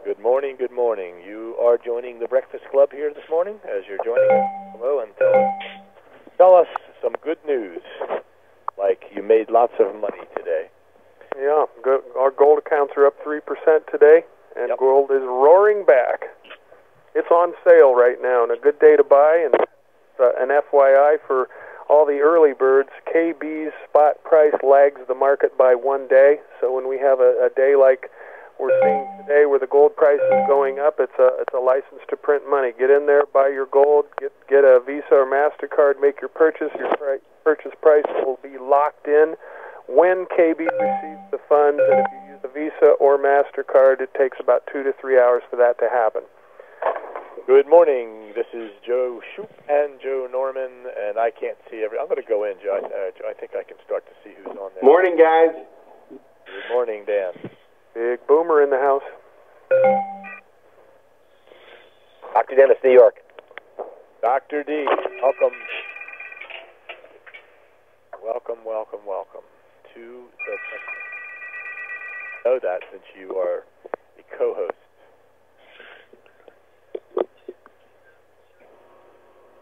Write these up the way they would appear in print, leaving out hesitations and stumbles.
Good morning, good morning. You are joining the Breakfast Club here this morning. As you're joining us, hello, and tell us some good news, like you made lots of money today. Yeah, our gold accounts are up 3% today, and gold is roaring back. It's on sale right now, and a good day to buy, and an FYI for all the early birds, KB's spot price lags the market by 1 day, so when we have a day like we're seeing today where the gold price is going up, it's a license to print money. Get in there, buy your gold, get a Visa or MasterCard, make your purchase. Your purchase price will be locked in when KB receives the funds, and if you use a Visa or MasterCard, it takes about 2 to 3 hours for that to happen. Good morning. This is Joe Shoop and Joe Norman, and I can't see I'm going to go in, Joe. I think I can start to see who's on there. Morning, guys. Good morning, Dan. Big Boomer in the house. Dr. Denis, New York. Dr. D, welcome. Welcome to the... know that since you are the co-host.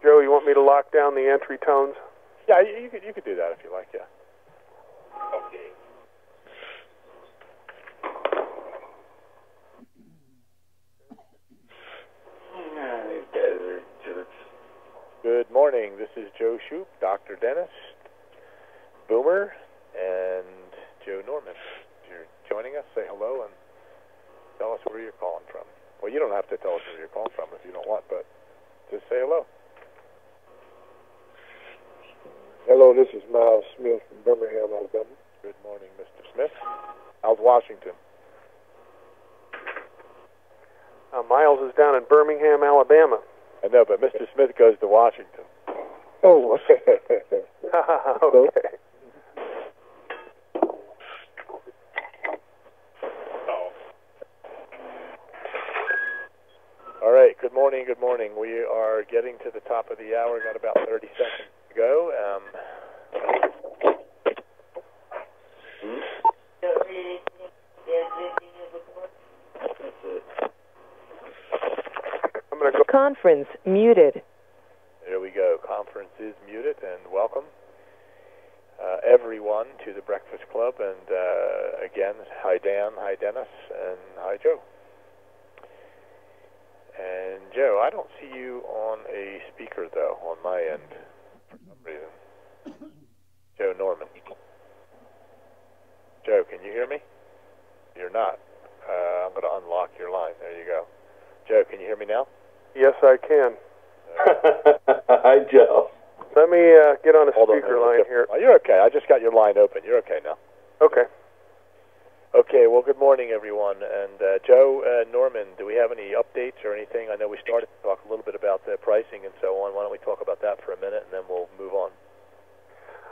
Joe, you want me to lock down the entry tones? Yeah, you could do that if you like, yeah. Okay. These guys are jerks. Good morning. This is Joe Shoop, Dr. Denis, Boomer, and Joe Norman. If you're joining us, say hello and tell us where you're calling from. Well, you don't have to tell us where you're calling from if you don't want, but just say hello. Hello, this is Miles Smith from Birmingham, Alabama. Good morning, Mr. Smith. How's Washington? Miles is down in Birmingham, Alabama. I know, but Mr. Smith goes to Washington. Oh, okay. All right, good morning. We are getting to the top of the hour. Got about 30 seconds to go. I'm going to go. Conference muted. There we go. Conference is muted, and welcome everyone to the Breakfast Club. And again, hi Dan, hi Dennis, and hi Joe. And Joe, I don't see you on a speaker though on my end for some reason. Joe Norman. Joe, can you hear me? You're not. I'm going to unlock your line. There you go. Joe, can you hear me now? Yes, I can. Hi, Joe. Let me get on a speaker line here. Oh, you're okay. I just got your line open. You're okay now. Okay. Okay, well, good morning, everyone. And Joe Norman, do we have any updates or anything? I know we started to talk a little bit about the pricing and so on. Why don't we talk about that for a minute, and then we'll move on.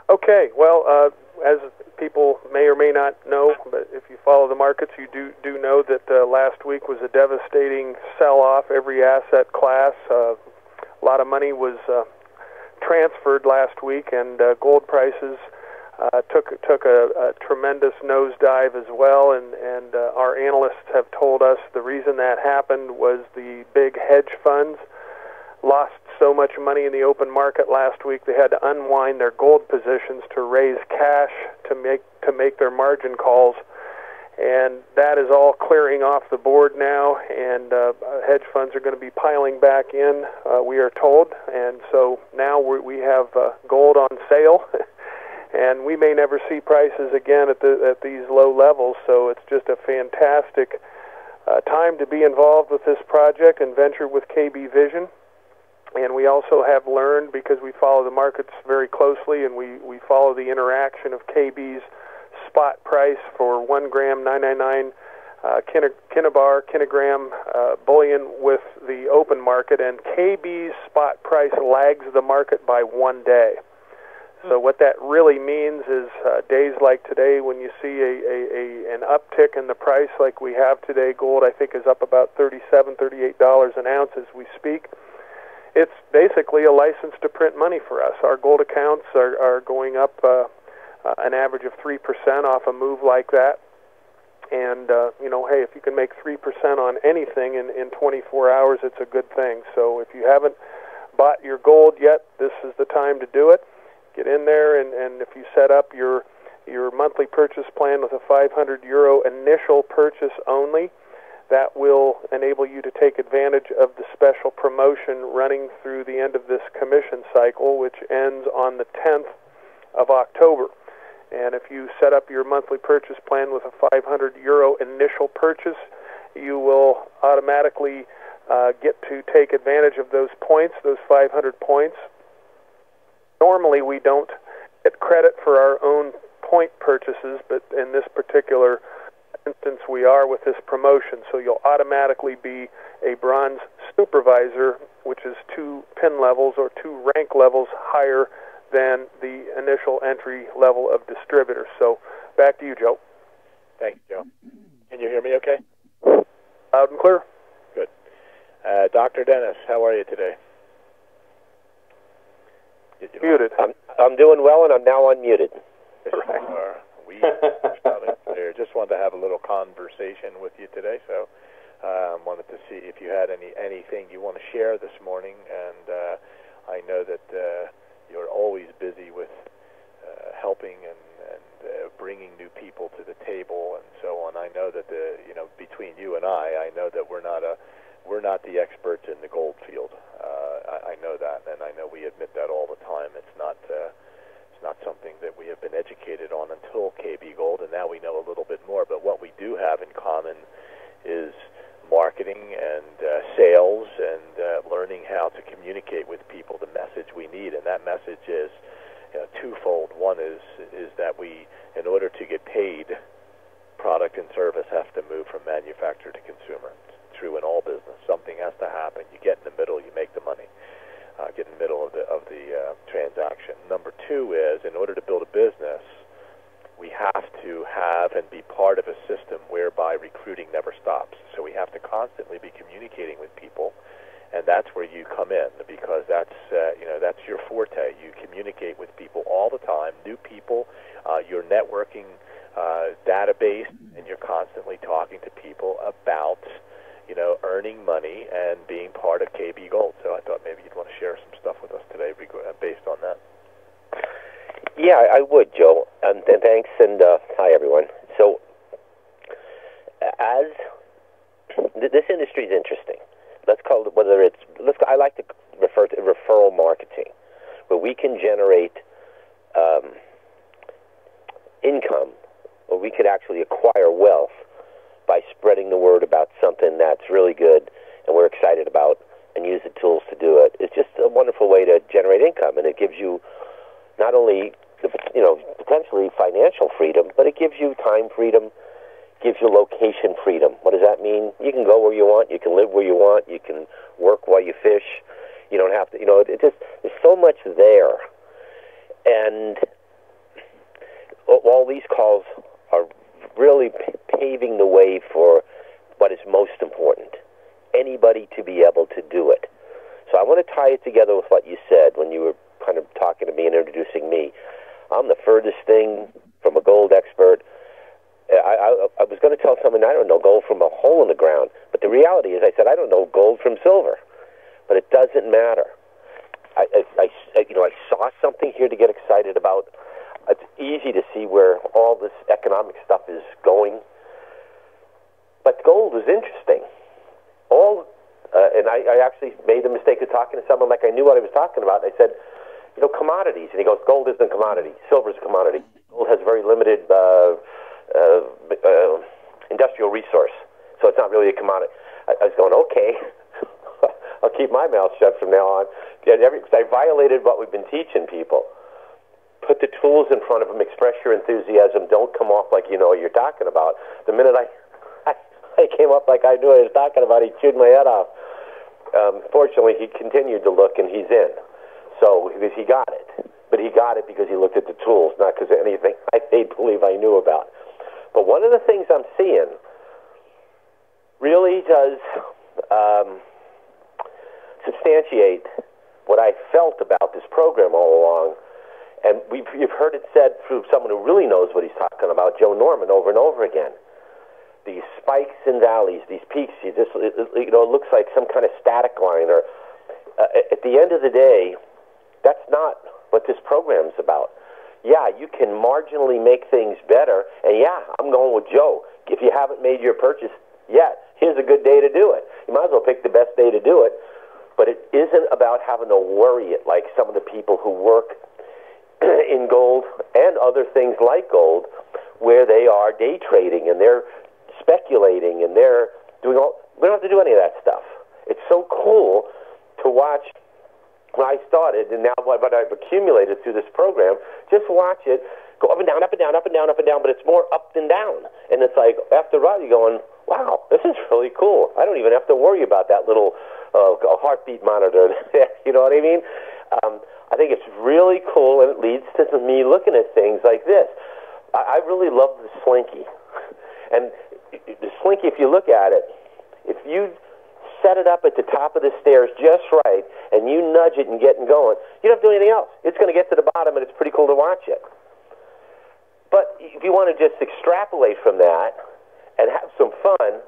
Okay, well, as people may or may not know, but if you follow the markets, you do know that last week was a devastating sell-off, every asset class. A lot of money was transferred last week, and gold prices took a tremendous nosedive as well, and our analysts have told us the reason that happened was the big hedge funds lost so much money in the open market last week they had to unwind their gold positions to raise cash to make their margin calls, and that is all clearing off the board now, and hedge funds are going to be piling back in, we are told, and so now we have gold on sale. And we may never see prices again at these low levels, so it's just a fantastic time to be involved with this project and venture with KB Vision. And we also have learned, because we follow the markets very closely, and we follow the interaction of KB's spot price for 1 gram 999 kilogram bullion with the open market, and KB's spot price lags the market by 1 day. So what that really means is days like today, when you see an uptick in the price like we have today, gold I think is up about $37, $38 an ounce as we speak. It's basically a license to print money for us. Our gold accounts are going up an average of 3% off a move like that. And, hey, if you can make 3% on anything in 24 hours, it's a good thing. So if you haven't bought your gold yet, this is the time to do it. Get in there, and if you set up your monthly purchase plan with a €500 initial purchase only, that will enable you to take advantage of the special promotion running through the end of this commission cycle, which ends on the 10th of October. And if you set up your monthly purchase plan with a €500 initial purchase, you will automatically get to take advantage of those points, those 500 points. Normally we don't get credit for our own point purchases, but in this particular instance we are with this promotion. So you'll automatically be a bronze supervisor, which is 2 pin levels or 2 rank levels higher than the initial entry level of distributor. So back to you, Joe. Thanks, Joe. Can you hear me okay? Loud and clear. Good. Dr. Dennis, how are you today? Muted. I'm doing well, and I'm now unmuted. Yes, you are. We just wanted to have a little conversation with you today, so wanted to see if you had anything you want to share this morning, and I know that you're always busy with helping and bringing new people to the table and so on. I know that between you and I know that we're not the experts in the gold field. I know that, and I know we admit that all the time. It's not something that we have been educated on until KB Gold, and now we know a little bit more. But what we do have in common is marketing and sales and learning how to communicate with people the message we need, and that message is twofold. One is that we, in order to get paid, product and service have to move from manufacturer to consumer. It's true in all business. Something has to happen. You get in the middle, you make the money. Get in the middle of the transaction. Number two is, in order to build a business, we have to have and be part of a system whereby recruiting never stops. So we have to constantly be communicating with people, and that's where you come in, because that's your forte. You communicate with people all the time, new people, your networking database, and you're constantly talking to people about earning money and being part of KB Gold. So I thought maybe you'd want to share some stuff with us today based on that. Yeah, I would, Joe. And thanks, and hi, everyone. So, as this industry is interesting, let's call it I like to refer to referral marketing, where we can generate income, or we could actually acquire wealth by spreading the word about something that's really good and we're excited about, and use the tools to do it. It's just a wonderful way to generate income, and it gives you not only potentially financial freedom, but it gives you time freedom, gives you location freedom. What does that mean? You can go where you want, you can live where you want, you can work while you fish. You don't have to, there's so much there. And all these calls are really paving the way for what is most important, anybody to be able to do it. So I want to tie it together with what you said when you were kind of talking to me and introducing me. I'm the furthest thing from a gold expert. I was going to tell someone I don't know gold from a hole in the ground, but the reality is I said I don't know gold from silver, but it doesn't matter. I saw something here to get excited about. It's easy to see where all this economic stuff is going, but gold is interesting. And I actually made the mistake of talking to someone like I knew what I was talking about. I said, commodities, and he goes, gold isn't a commodity. Silver's a commodity. Gold has very limited industrial resource, so it's not really a commodity. I was going, okay, I'll keep my mouth shut from now on. I violated what we've been teaching people. Put the tools in front of them, express your enthusiasm, don't come off like you know what you're talking about. The minute I came up like I knew what I was talking about, he chewed my head off. Fortunately, he continued to look, and he's in. So, because he got it. But he got it because he looked at the tools, not because of anything I made believe I knew about. But one of the things I'm seeing really does substantiate what I felt about this program all along. And you've heard it said through someone who really knows what he's talking about, Joe Norman, over and over again. these spikes and valleys, these peaks. It looks like some kind of static line. Or at the end of the day, that's not what this program's about. Yeah, you can marginally make things better, and yeah, I'm going with Joe. If you haven't made your purchase yet, here's a good day to do it. You might as well pick the best day to do it, but it isn't about having to worry it like some of the people who work in gold and other things like gold, where they are day trading and they're speculating and they're doing all. We don't have to do any of that stuff. It's so cool to watch. When I started, and now what I've accumulated through this program, just watch it go up and down, up and down, up and down, up and down, but it's more up than down. And it's like, after a while, you're going, wow, this is really cool. I don't even have to worry about that little heartbeat monitor. You know what I mean? I think it's really cool, and it leads to me looking at things like this. I really love the Slinky. And the Slinky, if you look at it, if you set it up at the top of the stairs just right, and you nudge it and get it going, you don't have to do anything else. It's going to get to the bottom, and it's pretty cool to watch it. But if you want to just extrapolate from that and have some fun,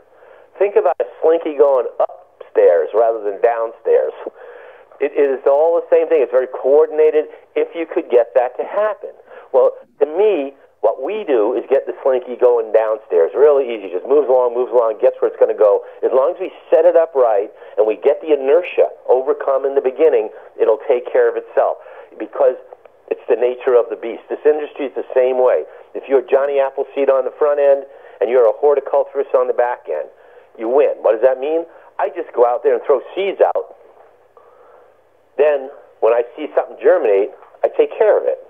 think about a Slinky going upstairs rather than downstairs. It is all the same thing. It's very coordinated if you could get that to happen. Well, to me, what we do is get the Slinky going downstairs. Really easy. Just moves along, gets where it's going to go. As long as we set it up right and we get the inertia overcome in the beginning, it'll take care of itself because it's the nature of the beast. This industry is the same way. If you're Johnny Appleseed on the front end and you're a horticulturist on the back end, you win. What does that mean? I just go out there and throw seeds out. Then, when I see something germinate, I take care of it.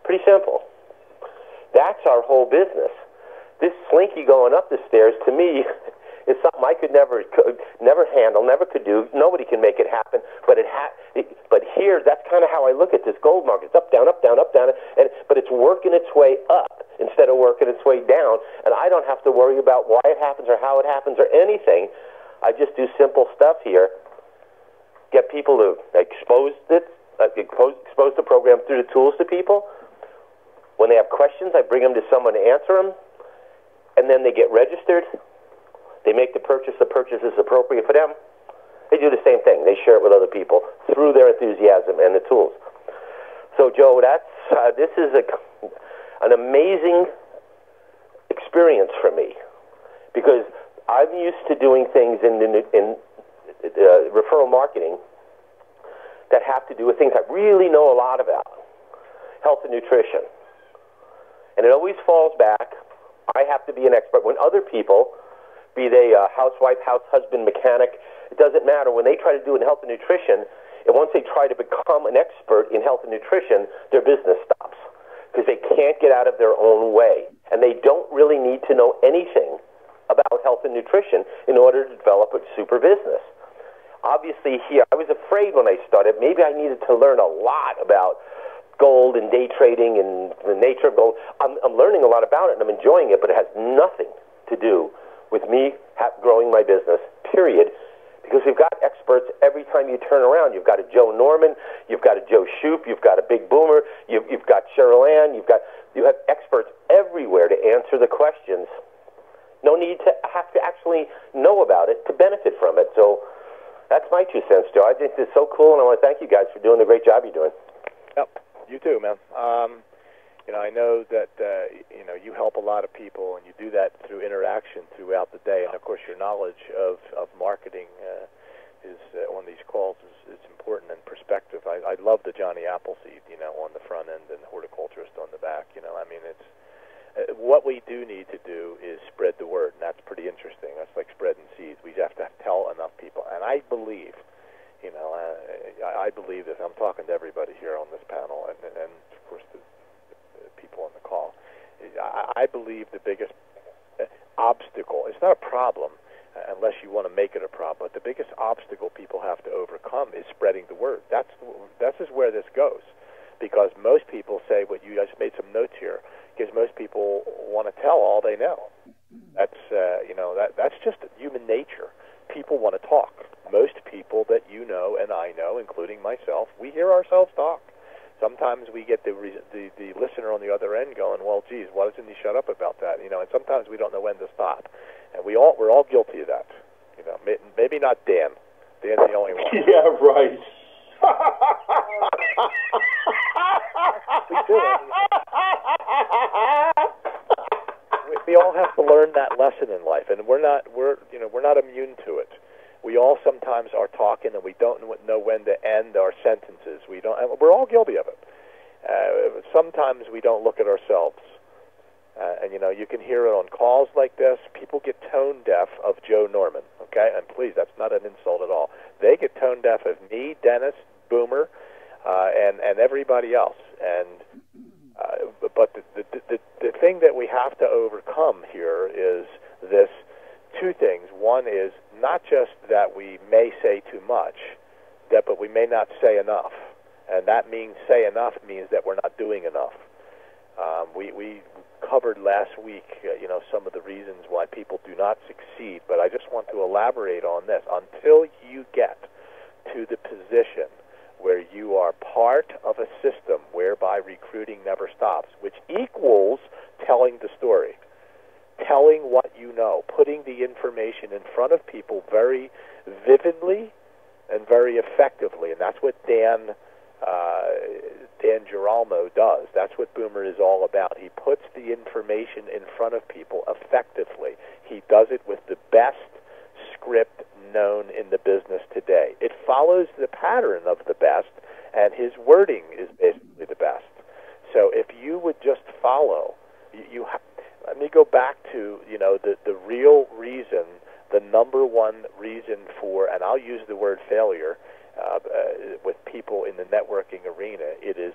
Pretty simple. That's our whole business. This Slinky going up the stairs, to me, is something I could never handle, never could do. Nobody can make it happen. But but here, that's kind of how I look at this gold market. It's up, down, up, down, up, down. But it's working its way up instead of working its way down. And I don't have to worry about why it happens or how it happens or anything. I just do simple stuff here. Get people to expose the program through the tools to people. When they have questions, I bring them to someone to answer them, and then they get registered. They make the purchase is appropriate for them. They do the same thing. They share it with other people through their enthusiasm and the tools. So, Joe, this is an amazing experience for me because I'm used to doing things in referral marketing that have to do with things I really know a lot about, health and nutrition. And it always falls back. I have to be an expert. When other people, be they a housewife, house husband, mechanic, it doesn't matter. When they try to do in health and nutrition, and once they try to become an expert in health and nutrition, their business stops because they can't get out of their own way. And they don't really need to know anything about health and nutrition in order to develop a super business. Obviously, here, I was afraid when I started. Maybe I needed to learn a lot about gold and day trading and the nature of gold. I'm learning a lot about it, and I'm enjoying it, but it has nothing to do with me growing my business, period, because we've got experts every time you turn around. You've got a Joe Norman, you've got a Joe Shoop, you've got a Big Boomer, you've got Cheryl Ann, you have experts everywhere to answer the questions. No need to have to actually know about it to benefit from it. So that's my 2 cents, Joe. I think it's so cool, and I want to thank you guys for doing the great job you're doing. Yep. You too, man. I know that you help a lot of people, and you do that through interaction throughout the day. And of course, your knowledge of marketing is on these calls is important and perspective. I love the Johnny Appleseed, on the front end and the horticulturist on the back. It's what we do need to do is spread the word, and that's pretty interesting. That's like spreading seeds. We have to tell enough people, and I believe. I believe that I'm talking to everybody here on this panel, and of course the people on the call. I believe the biggest obstacle, it's not a problem unless you want to make it a problem, but the biggest obstacle people have to overcome is spreading the word. This is where this goes, because most people say, what you guys made some notes here, because most people want to tell all they know. That's that's just human nature. People want to talk. Most people that you know and I know, including myself, we hear ourselves talk. Sometimes we get the listener on the other end going, well, geez, why doesn't he shut up about that? And sometimes we don't know when to stop. And we're all guilty of that. Maybe not Dan. Dan's the only one. Yeah, right. We do. We all have to learn that lesson in life, and we're not immune to it. We all sometimes are talking, and we don't know when to end our sentences. We're all guilty of it. Sometimes we don't look at ourselves, and you can hear it on calls like this. People get tone deaf of Joe Norman. Okay, and please, that's not an insult at all. They get tone deaf of me, Denis, Boomer, and everybody else. But the thing that we have to overcome here is this. Two things. One is not just that we may say too much, but we may not say enough. And that means say enough means that we're not doing enough. We covered last week, some of the reasons why people do not succeed, but I just want to elaborate on this. Until you get to the position where you are part of a system whereby recruiting never stops, which equals telling the story, telling what you know, putting the information in front of people very vividly and very effectively. And that's what Dan Giralmo does. That's what Boomer is all about. He puts the information in front of people effectively. He does it with the best script known in the business today. It follows the pattern of the best, and his wording is basically the best. So if you would just follow, let me go back to the real reason, the number one reason for, and I'll use the word failure with people in the networking arena. It is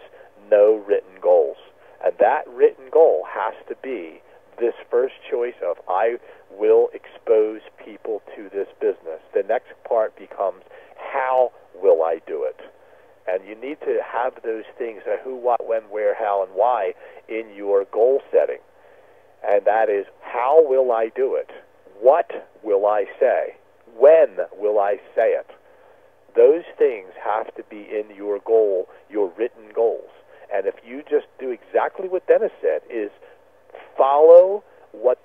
no written goals, and that written goal has to be this first choice of I will expose people to this business. The next part becomes how will I do it? And you need to have those things, who, what, when, where, how, and why in your goal setting. And that is, how will I do it? What will I say? When will I say it? Those things have to be in your goal, your written goals. And if you just do exactly what Denis said, is follow what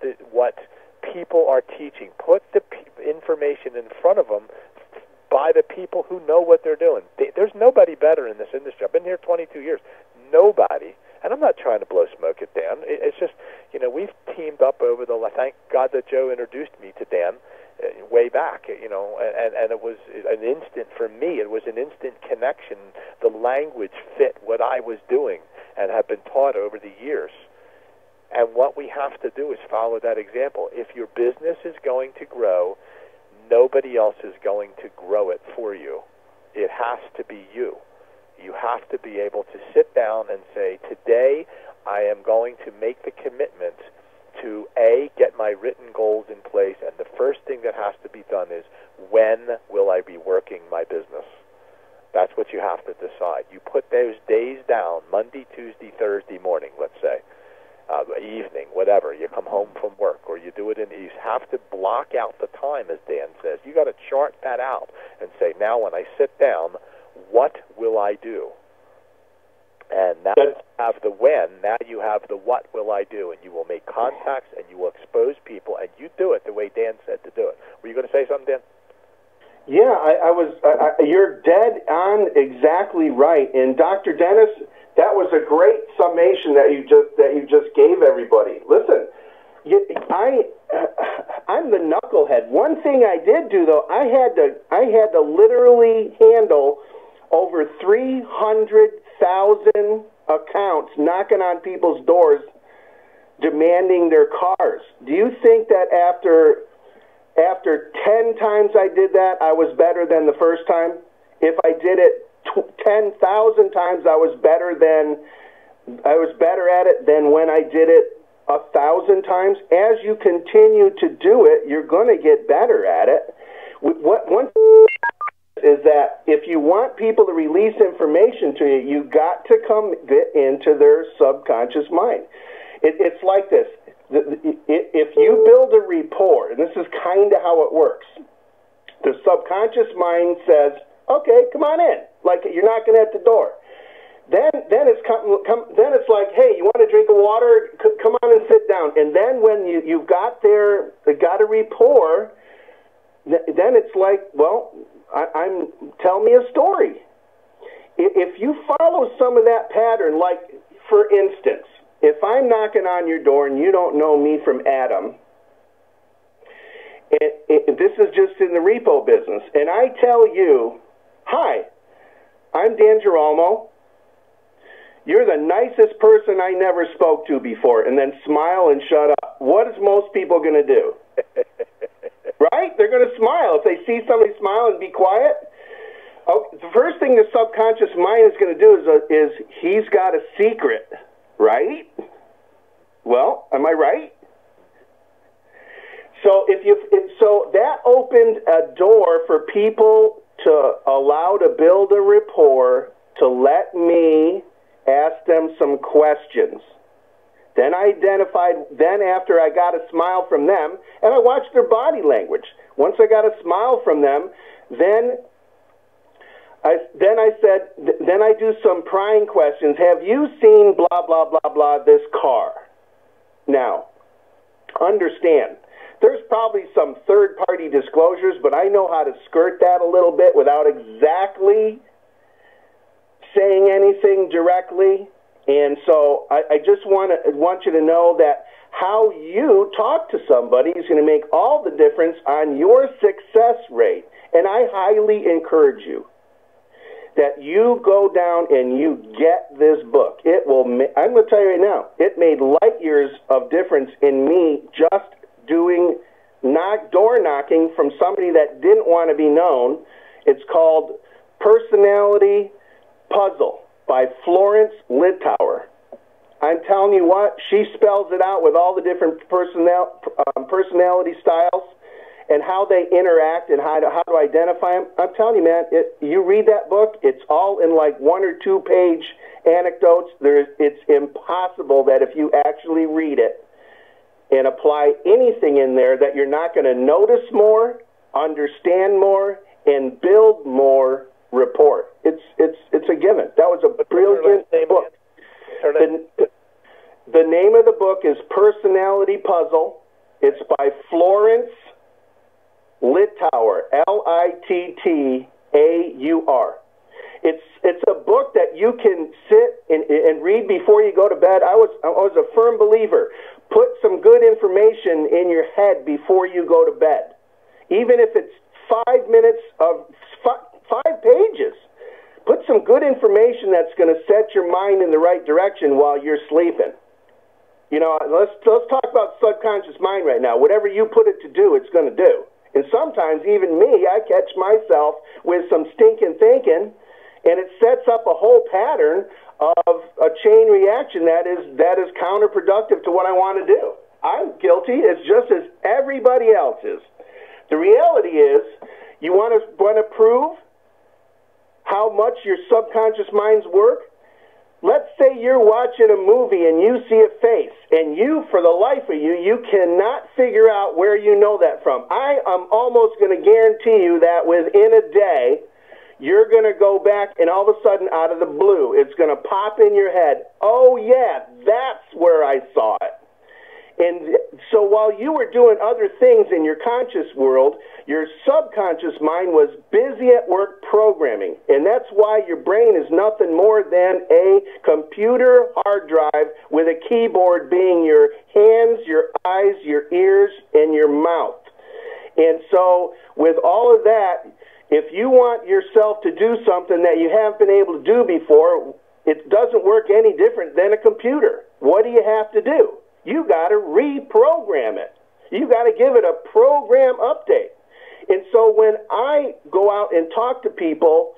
people are teaching. Put the information in front of them by the people who know what they're doing. There's nobody better in this industry. I've been here 22 years. Nobody. And I'm not trying to blow smoke at Dan. It's just, we've teamed up over thank God that Joe introduced me to Dan way back, and it was an instant, for me, it was an instant connection. The language fit what I was doing and have been taught over the years. And what we have to do is follow that example. If your business is going to grow, nobody else is going to grow it for you. It has to be you. You have to be able to sit down and say, today I am going to make the commitment to, A, get my written goals in place, and the first thing that has to be done is, when will I be working my business? That's what you have to decide. You put those days down, Monday, Tuesday, Thursday morning, let's say, evening, whatever. You come home from work, or you do it you have to block out the time, as Dan says. You got to chart that out and say, now when I sit down, what will I do? And now you have the when, now you have the what will I do, and you will make contacts, and you will expose people, and you do it the way Dan said to do it. Were you going to say something, Dan? Yeah, you're dead on, exactly right. And Dr. Denis, that was a great summation that you just gave everybody. Listen, I'm the knucklehead. One thing I did do, though, I had to literally handle over 300,000 accounts knocking on people's doors demanding their cars. Do you think that after 10 times I did that, I was better than the first time? If I did it 10,000 times, I was better at it than when I did it 1,000 times. As you continue to do it, you're going to get better at it. One is that if you want people to release information to you, you got to come into their subconscious mind. It's like this. If you build a rapport, and this is kind of how it works, the subconscious mind says, okay, come on in, like you're knocking at the door. then it's like, hey, you want a drink of water? Come on and sit down. And then when you've got a rapport, then it's like, well, tell me a story. If you follow some of that pattern, like, for instance, if I'm knocking on your door and you don't know me from Adam, this is just in the repo business, and I tell you, hi, I'm Dan Girolamo. You're the nicest person I never spoke to before, and then smile and shut up. What is most people going to do? Right? They're going to smile. If they see somebody smile and be quiet, the first thing the subconscious mind is going to do is he's got a secret, right? Well, am I right? So so that opened a door for people to allow to build a rapport, to let me ask them some questions. Then I identified, after I got a smile from them, and I watched their body language. Once I got a smile from them, then I do some prying questions. Have you seen blah, blah, blah, blah, this car? Now, understand, there's probably some third-party disclosures, but I know how to skirt that a little bit without exactly saying anything directly. And so I just want you to know that how you talk to somebody is going to make all the difference on your success rate. And I highly encourage you that you go down and you get this book. It will. I'm going to tell you right now, it made light years of difference in me just doing door knocking from somebody that didn't want to be known. It's called Personality Puzzle by Florence Littauer. I'm telling you what, she spells it out with all the different personality styles and how they interact and how to identify them. I'm telling you, man, you read that book, it's all in like 1 or 2 page anecdotes. It's impossible that if you actually read it and apply anything in there that you're not going to notice more, understand more, and build more rapport. It's a given. That was a brilliant book. The name of the book is Personality Puzzle. It's by Florence Littauer, Littaur. It's a book that you can sit and read before you go to bed. I was a firm believer. Put some good information in your head before you go to bed, even if it's 5 minutes of 5 pages. Put some good information that's going to set your mind in the right direction while you're sleeping. You know, let's talk about subconscious mind right now. Whatever you put it to do, it's going to do. And sometimes, even me, I catch myself with some stinking thinking, and it sets up a whole pattern of a chain reaction that is counterproductive to what I want to do. I'm guilty as just as everybody else is. The reality is, you want to prove how much your subconscious minds work? Let's say you're watching a movie and you see a face, and you, for the life of you, you cannot figure out where you know that from. I am almost going to guarantee you that within a day, you're going to go back and all of a sudden, out of the blue, it's going to pop in your head, oh yeah, that's where I saw it. And so while you were doing other things in your conscious world, your subconscious mind was busy at work programming. And that's why your brain is nothing more than a computer hard drive with a keyboard being your hands, your eyes, your ears, and your mouth. And so with all of that, if you want yourself to do something that you haven't been able to do before, it doesn't work any different than a computer. What do you have to do? You got to reprogram it. You got to give it a program update. And so when I go out and talk to people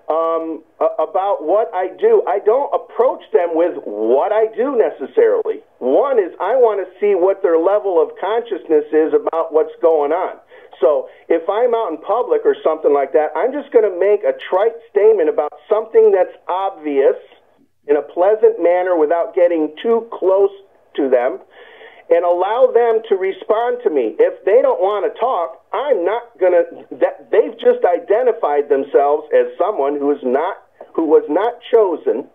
about what I do, I don't approach them with what I do necessarily. One is I want to see what their level of consciousness is about what's going on. So if I'm out in public or something like that, I'm just going to make a trite statement about something that's obvious in a pleasant manner without getting too close to them, and allow them to respond to me. If they don't want to talk, I'm not going to, they've just identified themselves as someone who was not chosen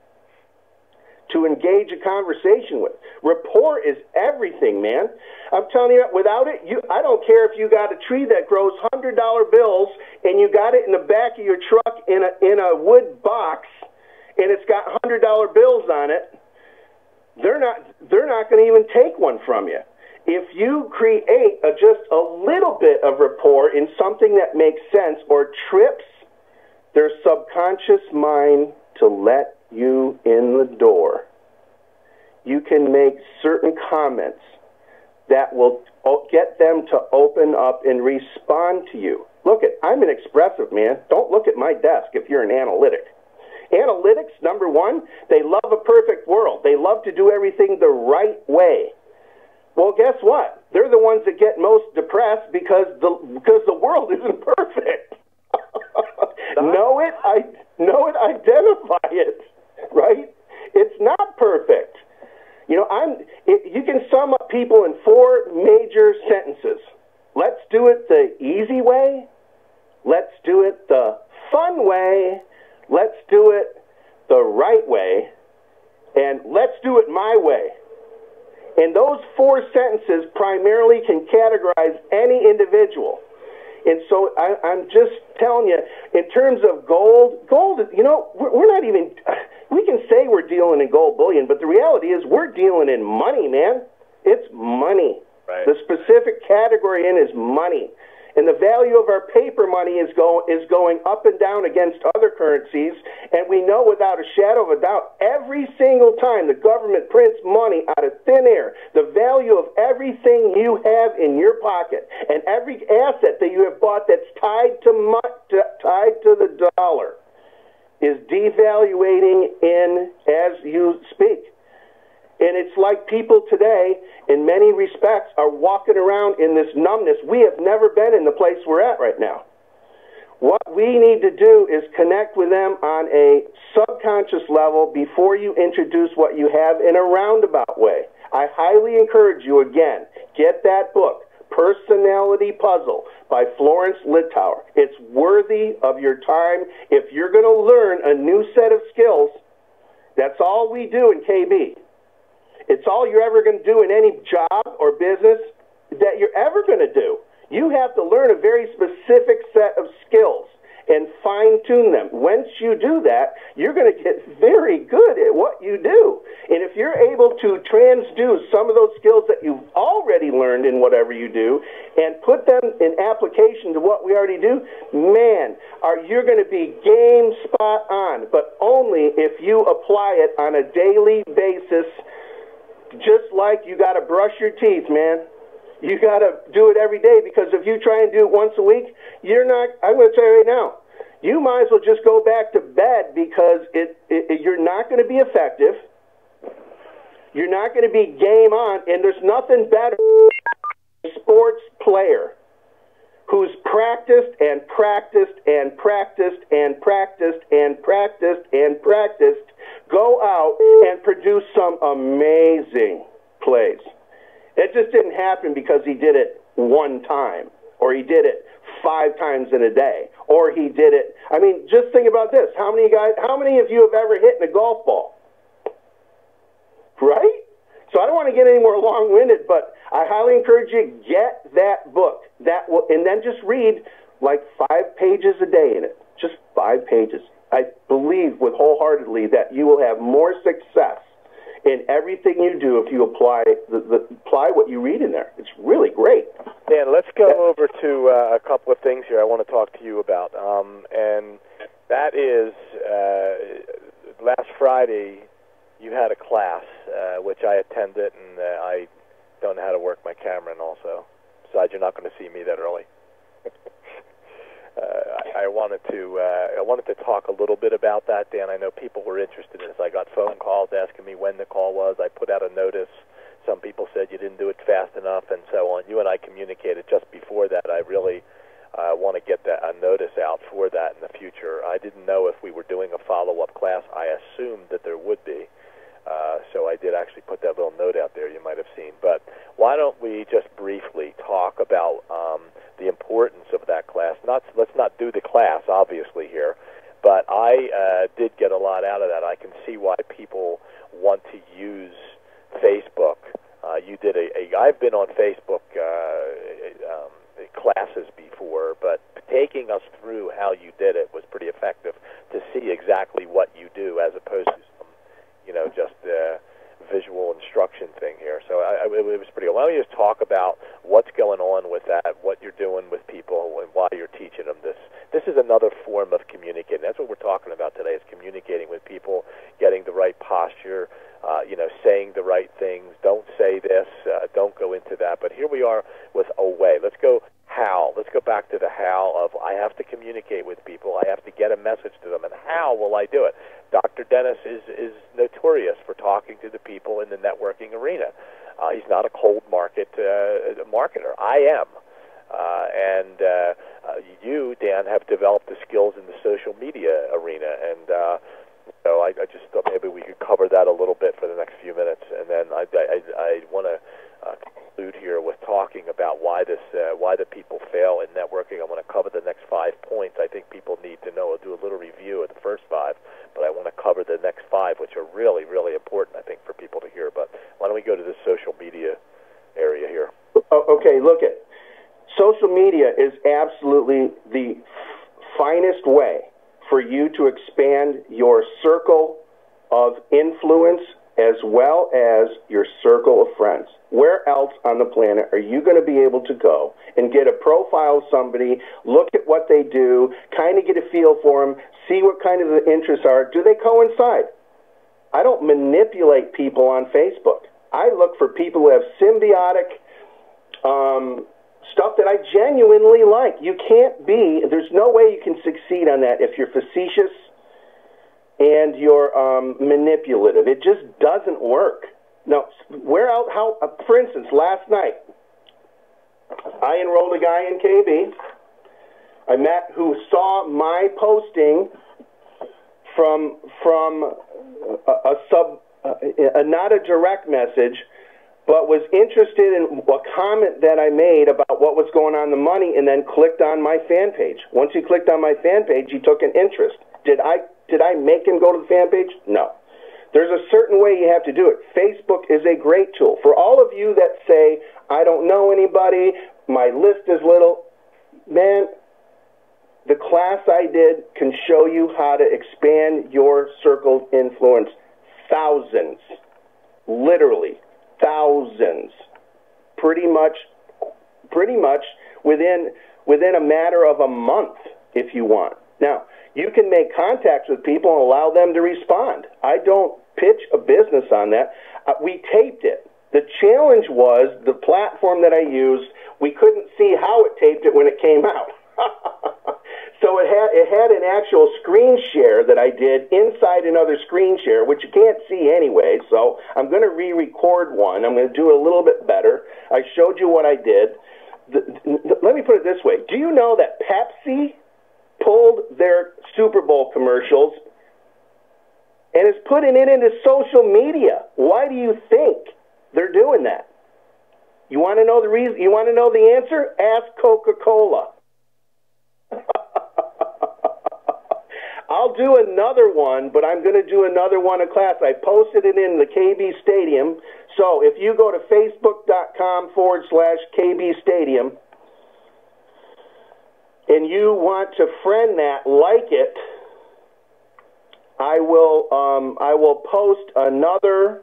to engage a conversation with. Rapport is everything, man. I'm telling you, without it, I don't care if you got a tree that grows $100 bills and you got it in the back of your truck in a wood box and it's got $100 bills on it. They're not going to even take one from you. If you create just a little bit of rapport in something that makes sense or trips their subconscious mind to let you in the door, you can make certain comments that will get them to open up and respond to you. Look, I'm an expressive man. Don't look at my desk if you're an analytic. Analytics, number one, they love a perfect world. They love to do everything the right way. Well, guess what? They're the ones that get most depressed because the world isn't perfect. Know it, identify it, right? It's not perfect. You know, you can sum up people in 4 major sentences. Let's do it the easy way. Let's do it the fun way. Let's do it the right way. And let's do it my way. And those 4 sentences primarily can categorize any individual. And so I'm just telling you, in terms of gold, you know, we're not even, we can say we're dealing in gold bullion, but the reality is we're dealing in money, man. It's money. Right. The specific category in is money. And the value of our paper money is going up and down against other currencies. And we know without a shadow of a doubt, every single time the government prints money out of thin air, the value of everything you have in your pocket and every asset that you have bought that's tied to the dollar is devaluating as you speak. And it's like people today, in many respects, are walking around in this numbness. We have never been in the place we're at right now. What we need to do is connect with them on a subconscious level before you introduce what you have in a roundabout way. I highly encourage you, again, get that book, Personality Puzzle by Florence Littauer. It's worthy of your time. If you're going to learn a new set of skills, that's all we do in KB. It's all you're ever going to do in any job or business that you're ever going to do. You have to learn a very specific set of skills and fine-tune them. Once you do that, you're going to get very good at what you do. And if you're able to transduce some of those skills that you've already learned in whatever you do and put them in application to what we already do, man, you're going to be game spot on, but only if you apply it on a daily basis. Just like you got to brush your teeth, man. You got to do it every day, because if you try and do it once a week, I'm going to tell you right now, you might as well just go back to bed, because you're not going to be effective. You're not going to be game on, and there's nothing better than a sports player who's practiced and practiced and practiced and practiced and practiced and practiced, go out and produce some amazing plays. It just didn't happen because he did it one time, or he did it 5 times in a day, or he did it. I mean, just think about this. How many of you have ever hit in a golf ball? Right? So I don't want to get any more long-winded, but I highly encourage you, get that book. And then just read like 5 pages a day in it. Just 5 pages. I believe wholeheartedly that you will have more success in everything you do if you apply what you read in there. It's really great. Dan, let's go over to a couple of things here I want to talk to you about. And that is, last Friday you had a class, which I attended, and I don't know how to work my camera and also. Besides, you're not going to see me that early. I wanted to talk a little bit about that, Dan. I know people were interested in this. I got phone calls asking me when the call was. I put out a notice. Some people said you didn't do it fast enough, and so on. You and I communicated just before that. I really want to get a notice out for that in the future. I didn't know if we were doing a follow-up class. I assumed that there would be. So I did actually put that little note out there you might have seen. But why don't we just briefly talk about the importance of that class? Let's not do the class, obviously, here, but I did get a lot out of that. I can see why people want to use Facebook. You did I've been on Facebook classes before, but taking us through how you did it was pretty effective to see exactly what you do as opposed to some, just visual instruction thing here. So it was pretty good. Why don't you just talk about what's going on with that, what you're doing with people, and why you're teaching them this. This is another form of communicating. That's what we're talking about today, is communicating with people, getting the right posture, saying the right things. Don't say this, don't go into that. But here we are with a way. Let's go how. Let's go back to the how of I have to communicate with people. I have to get a message to them. And how will I do it? Dr. Denis is notorious for talking to the people in the networking arena. He's not a cold market marketer. I am. You, Dan, have developed the skills in the social media arena. And so I just thought maybe we could cover that a little bit for the next few minutes. And then I want to conclude here with talking about why the people fail in networking. I want to cover the next 5 points I think people need to know. I'll do a little review of the first 5, but I want to cover the next 5, which are really, really important, I think, for people to hear. But why don't we go to the social media area here? Okay, look at social media is absolutely the finest way for you to expand your circle of influence as well as your circle of friends. Where else on the planet are you going to be able to go and get a profile of somebody, look at what they do, kind of get a feel for them, see what kind of the interests are? Do they coincide? I don't manipulate people on Facebook. I look for people who have symbiotic stuff that I genuinely like. There's no way you can succeed on that if you're facetious and you're manipulative. It just doesn't work. Now, for instance, last night, I enrolled a guy in KB I met who saw my posting from not a direct message, but was interested in a comment that I made about what was going on in the money, and then clicked on my fan page. Once he clicked on my fan page, he took an interest. Did I make him go to the fan page? No. There's a certain way you have to do it. Facebook is a great tool. For all of you that say, I don't know anybody, my list is little, man, the class I did can show you how to expand your circle of influence. Thousands. Literally. Thousands. Pretty much within a matter of a month, if you want. Now, you can make contacts with people and allow them to respond. I don't pitch a business on that. We taped it. The challenge was the platform that I used, we couldn't see how it taped it when it came out. So it had an actual screen share that I did inside another screen share, which you can't see anyway, so I'm going to re-record one. I'm going to do it a little bit better. I showed you what I did. Let me put it this way. Do you know that Pepsi pulled their Super Bowl commercials and is putting it into social media? Why do you think they're doing that? You want to know the reason? You want to know the answer? Ask Coca-Cola. I'll do another one, but I'm going to do another one in class. I posted it in the KB Stadium. So if you go to facebook.com/KB Stadium and you want to friend that, like it, I will post another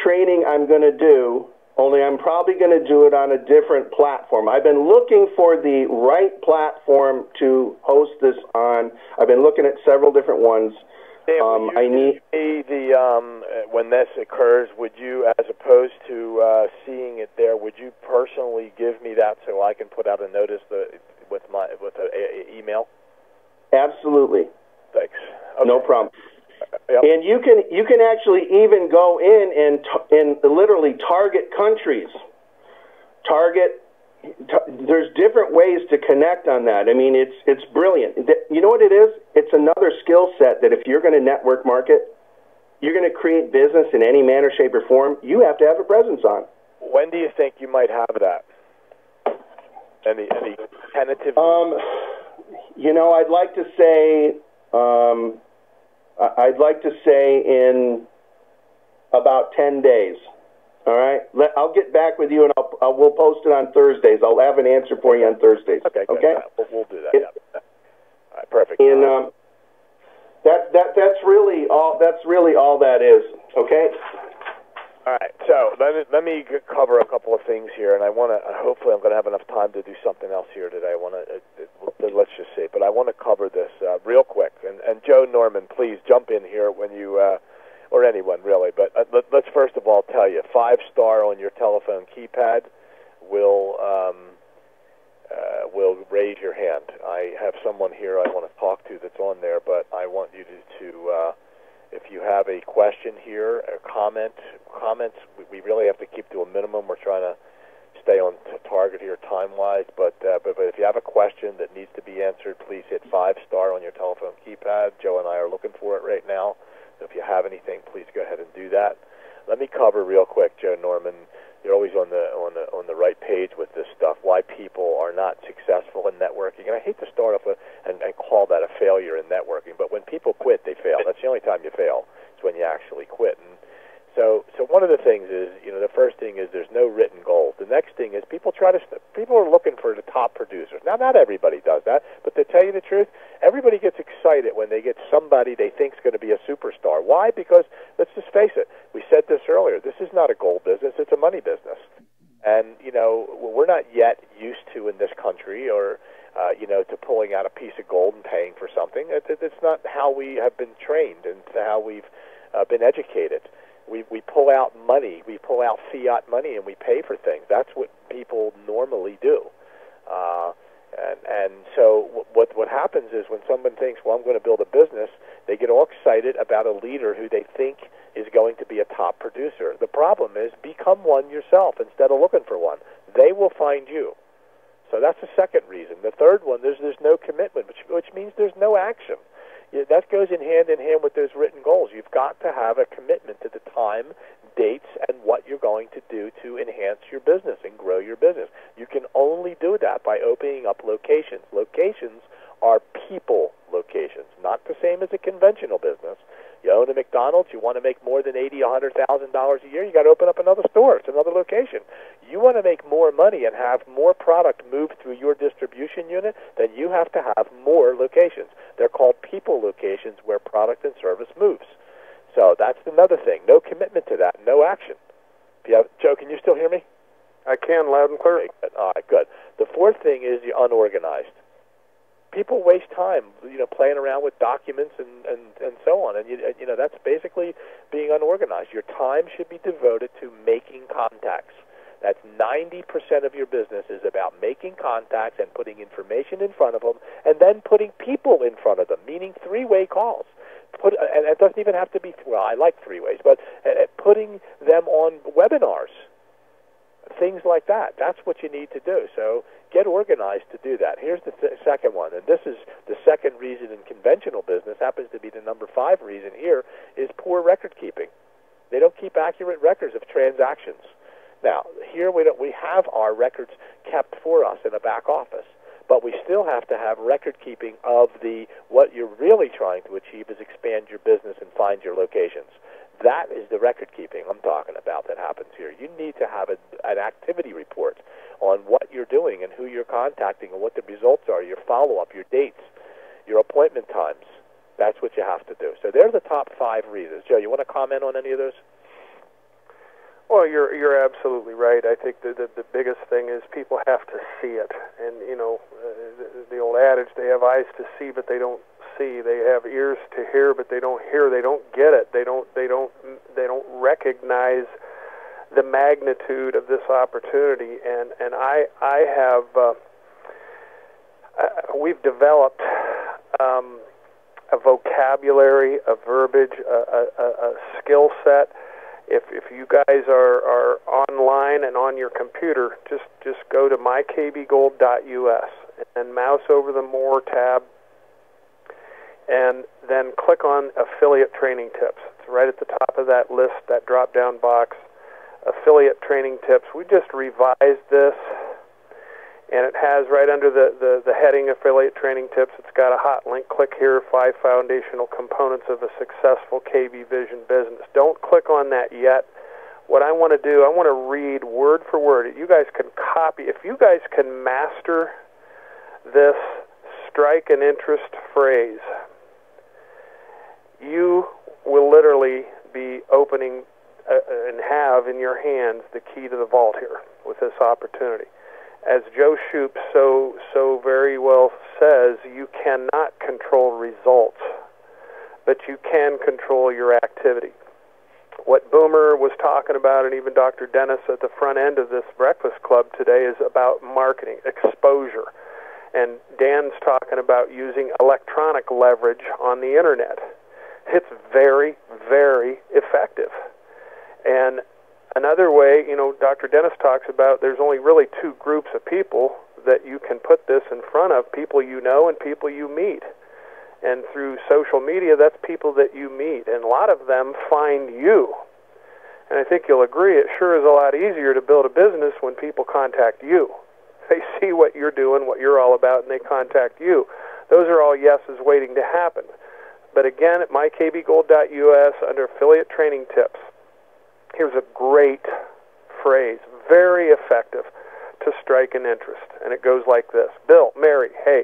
training I'm going to do, only I'm probably going to do it on a different platform. I've been looking for the right platform to host this on. I've been looking at several different ones. Dan, when this occurs, would you, as opposed to seeing it there, would you personally give me that so I can put out a notice with an email? Absolutely. Thanks. Okay. No problem. Yep. And you can actually even go in and literally target countries. There's different ways to connect on that. I mean, it's brilliant. You know what it is? It's another skill set that if you're going to network market, you're going to create business in any manner, shape, or form, you have to have a presence on. When do you think you might have that? Any tentative? I'd like to say I'd like to say in about 10 days. All right? I'll get back with you, and we'll post it on Thursdays. I'll have an answer for you on Thursdays. Okay, good. Okay? We'll do that, yeah. All right, perfect. And that's really all that is, okay? All right, so let me cover a couple of things here, and I want to. Hopefully, I'm going to have enough time to do something else here today. I want to. Let's just see, but I want to cover this real quick. And Joe Norman, please jump in here when you, or anyone really. But let's first of all tell you, 5-star on your telephone keypad will raise your hand. I have someone here I want to talk to that's on there, but I want you to if you have a question here, a comments, we really have to keep to a minimum. We're trying to stay on target here time-wise, but if you have a question that needs to be answered, please hit 5-star on your telephone keypad. Joe and I are looking for it right now, so if you have anything, please go ahead and do that. Let me cover real quick, Joe Norman. You're always on the right page with this stuff. Why people are not successful in networking, and I hate to start off with and call that a failure in networking, but when people quit, they fail. That's the only time you fail. It's when you actually quit. And so one of the things is, the first thing is there's no written goals. The next thing is people are looking for the top producers. Now, not everybody does that, but to tell you the truth, everybody gets excited when they get somebody they think is going to be a superstar. Why? Because let's just face it. We said this earlier. This is not a gold business. It's a money business. And, we're not yet used to in this country or, to pulling out a piece of gold and paying for something. It's not how we have been trained and how we've been educated. We pull out money, we pull out fiat money, and we pay for things. That's what people normally do. And so what happens is when someone thinks, well, I'm going to build a business, they get all excited about a leader who they think is going to be a top producer. The problem is become one yourself instead of looking for one. They will find you. So that's the second reason. The third one, there's no commitment, which means there's no action. That goes in hand with those written goals. You've got to have a commitment to the time, dates, and what you're going to do to enhance your business and grow your business. You can only do that by opening up locations. Locations are people locations, not the same as a conventional business. You own a McDonald's, you want to make more than $80,000, $100,000 a year, you got to open up another store. It's another location. You want to make more money and have more product move through your distribution unit, then you have to have more locations. They're called people locations where product and service moves. So that's another thing. No commitment to that, no action. Joe, can you still hear me? I can, loud and clear. Okay, all right, good. The fourth thing is you're unorganized. People waste time, playing around with documents and so on, and that's basically being unorganized. Your time should be devoted to making contacts. That's 90% of your business is about making contacts and putting information in front of them, and then putting people in front of them, meaning three-way calls. And it doesn't even have to be, well, I like three-ways, but putting them on webinars, things like that. That's what you need to do. So get organized to do that. Here's the second one, and this is the second reason in conventional business, happens to be the number 5 reason here, is poor record keeping. They don't keep accurate records of transactions. Now, here we have our records kept for us in a back office, but we still have to have record keeping of what you're really trying to achieve is expand your business and find your locations. That is the record keeping I'm talking about that happens here. You need to have an activity report on what you're doing and who you're contacting and what the results are, your follow-up, your dates, your appointment times. That's what you have to do. So they're the top 5 reasons. Joe, you want to comment on any of those? Well, you're absolutely right. I think the biggest thing is people have to see it, and the old adage: they have eyes to see, but they don't see. They have ears to hear, but they don't hear. They don't get it. They don't recognize the magnitude of this opportunity. And I have we've developed a vocabulary, a verbiage, a skill set. If you guys are online and on your computer, just go to mykbgold.us and mouse over the More tab, and then click on Affiliate Training Tips. It's right at the top of that list, that drop-down box, Affiliate Training Tips. We just revised this, And it has right under the heading Affiliate Training Tips, it's got a hot link. Click here, 5 foundational components of a successful KB Vision business. Don't click on that yet. What I want to do, I want to read word for word. You guys can copy. If you guys can master this strike an interest phrase, you will literally be opening and have in your hands the key to the vault here with this opportunity. As Joe Shoop so very well says, you cannot control results, but you can control your activity. What Boomer was talking about, and even Dr. Dennis at the front end of this Breakfast Club today, is about marketing, exposure. And Dan's talking about using electronic leverage on the Internet. It's very, very effective. And another way, Dr. Dennis talks about there's only really 2 groups of people that you can put this in front of, people you know and people you meet. And through social media, that's people that you meet. And a lot of them find you. And I think you'll agree, it sure is a lot easier to build a business when people contact you. They see what you're doing, what you're all about, and they contact you. Those are all yeses waiting to happen. But again, at mykbgold.us, under Affiliate Training Tips, here's a great phrase, very effective to strike an interest. And it goes like this. Bill, Mary, hey,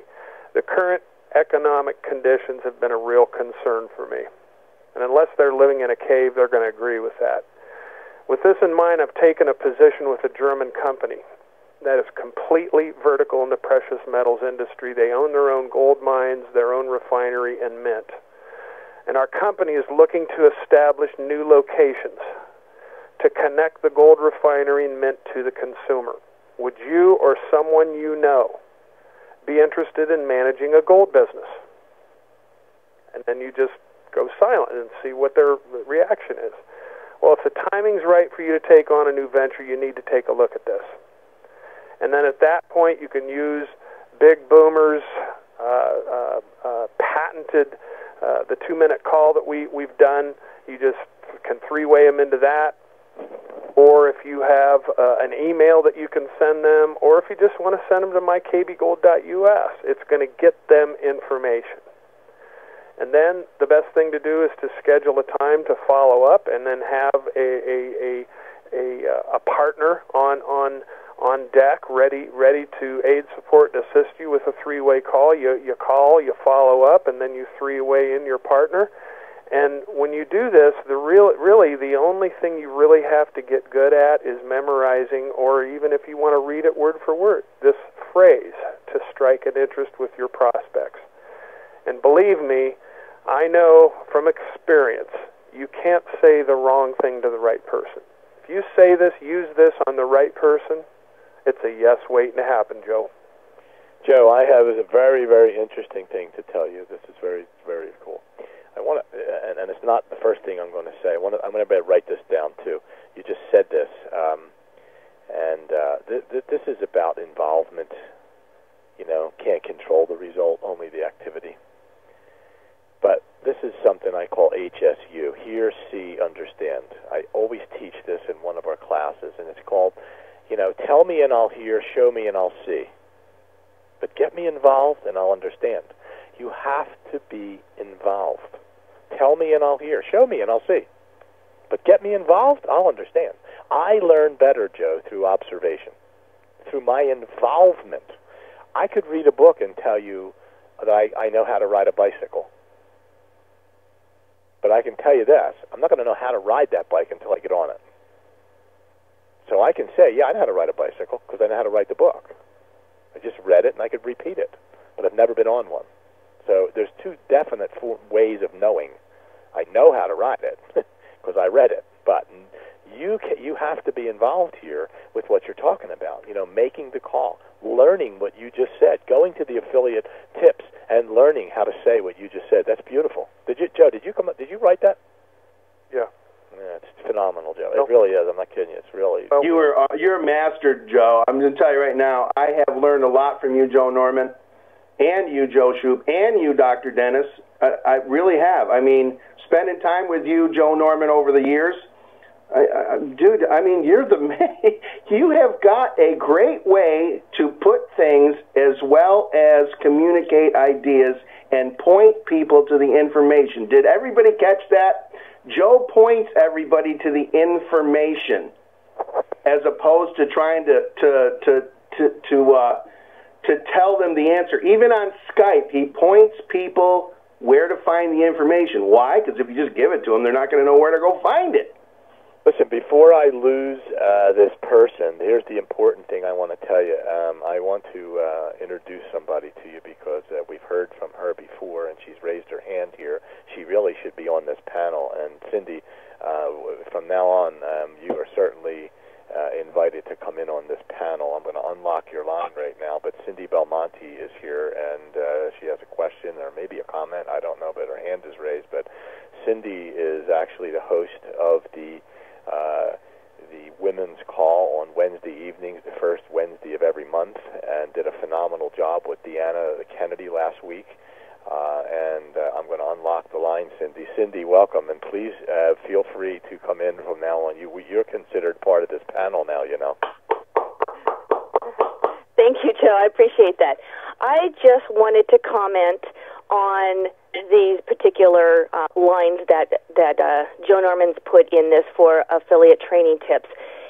the current economic conditions have been a real concern for me. And unless they're living in a cave, they're going to agree with that. With this in mind, I've taken a position with a German company that is completely vertical in the precious metals industry. They own their own gold mines, their own refinery, and mint. And our company is looking to establish new locations to connect the gold refinery and mint to the consumer. Would you or someone you know be interested in managing a gold business? And then you just go silent and see what their reaction is. Well, if the timing's right for you to take on a new venture, you need to take a look at this. And then at that point, you can use Big Boomer's patented, the 2-minute call that we've done. You just can 3-way them into that. Or if you have an email that you can send them, or if you just want to send them to mykbgold.us, it's going to get them information. And then the best thing to do is to schedule a time to follow up, and then have a partner on deck, ready to aid, support, and assist you with a 3-way call. You call, you follow up, and then you 3-way in your partner. And when you do this, really the only thing you really have to get good at is memorizing, or even if you want to read it word for word, this phrase, to strike an interest with your prospects. And believe me, I know from experience, you can't say the wrong thing to the right person. If you say this, use this on the right person, it's a yes waiting to happen, Joe. Joe, I have a very, very interesting thing to tell you. This is very, very cool. I want to, and it's not the first thing I'm going to say. I'm going to write this down too. You just said this, this is about involvement. Can't control the result, only the activity. But this is something I call HSU, hear, see, understand. I always teach this in one of our classes, and it's called, tell me and I'll hear, show me and I'll see. But get me involved and I'll understand. You have to be involved. Tell me and I'll hear, show me and I'll see. But get me involved, I'll understand. I learn better, Joe, through observation, through my involvement. I could read a book and tell you that I know how to ride a bicycle. But I can tell you this, I'm not going to know how to ride that bike until I get on it. So I can say, yeah, I know how to ride a bicycle because I know how to write the book. I just read it and I could repeat it, but I've never been on one. So there's 2 definite ways of knowing. I know how to ride it because I read it, but you have to be involved here with what you're talking about. Making the call, learning what you just said, going to the affiliate tips and learning how to say what you just said. That's beautiful. Joe? Did you write that? Yeah. Yeah, it's phenomenal, Joe. It really is. I'm not kidding you. It's really. You're a master, Joe. I'm going to tell you right now. I have learned a lot from you, Joe Norman, and you, Joe Shoop, and you, Dr. Dennis. I really have. I mean, spending time with you, Joe Norman, over the years, Dude, I mean, you're the man. You have got a great way to put things as well as communicate ideas and point people to the information. Did everybody catch that? Joe points everybody to the information as opposed to trying to tell them the answer. Even on Skype, he points people where to find the information. Why? Because if you just give it to them, they're not going to know where to go find it. Listen, before I lose this person, here's the important thing I want to tell you. I want to introduce somebody to you because we've heard from her before, and she's raised her hand here. She really should be on this panel. And Cindy, from now on, you are certainly invited to come in on this panel. I'm going to unlock your line right now, but Cindy Belmonte is here, and she has a question or maybe a comment. I don't know, but her hand is raised. But Cindy is actually the host of the Women's Call on Wednesday evenings, the first Wednesday of every month, and did a phenomenal job with Deanna Kennedy last week. And I'm going to unlock the line, Cindy. Cindy, welcome, and please feel free to come in from now on. You're considered part of this panel now, you know. Thank you, Joe. I appreciate that. I just wanted to comment on these particular lines that Joe Norman's put in this for affiliate training tips.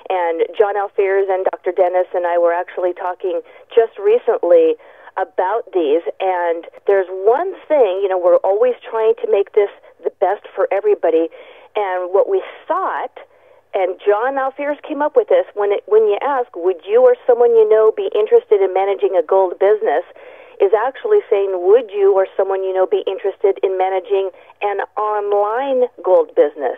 And John Alfiers and Dr. Denis and I were actually talking just recently about these, and there's one thing, we're always trying to make this the best for everybody, and what we thought, and John Alfiers came up with this, when you ask, would you or someone you know be interested in managing a gold business, is actually saying, would you or someone you know be interested in managing an online gold business?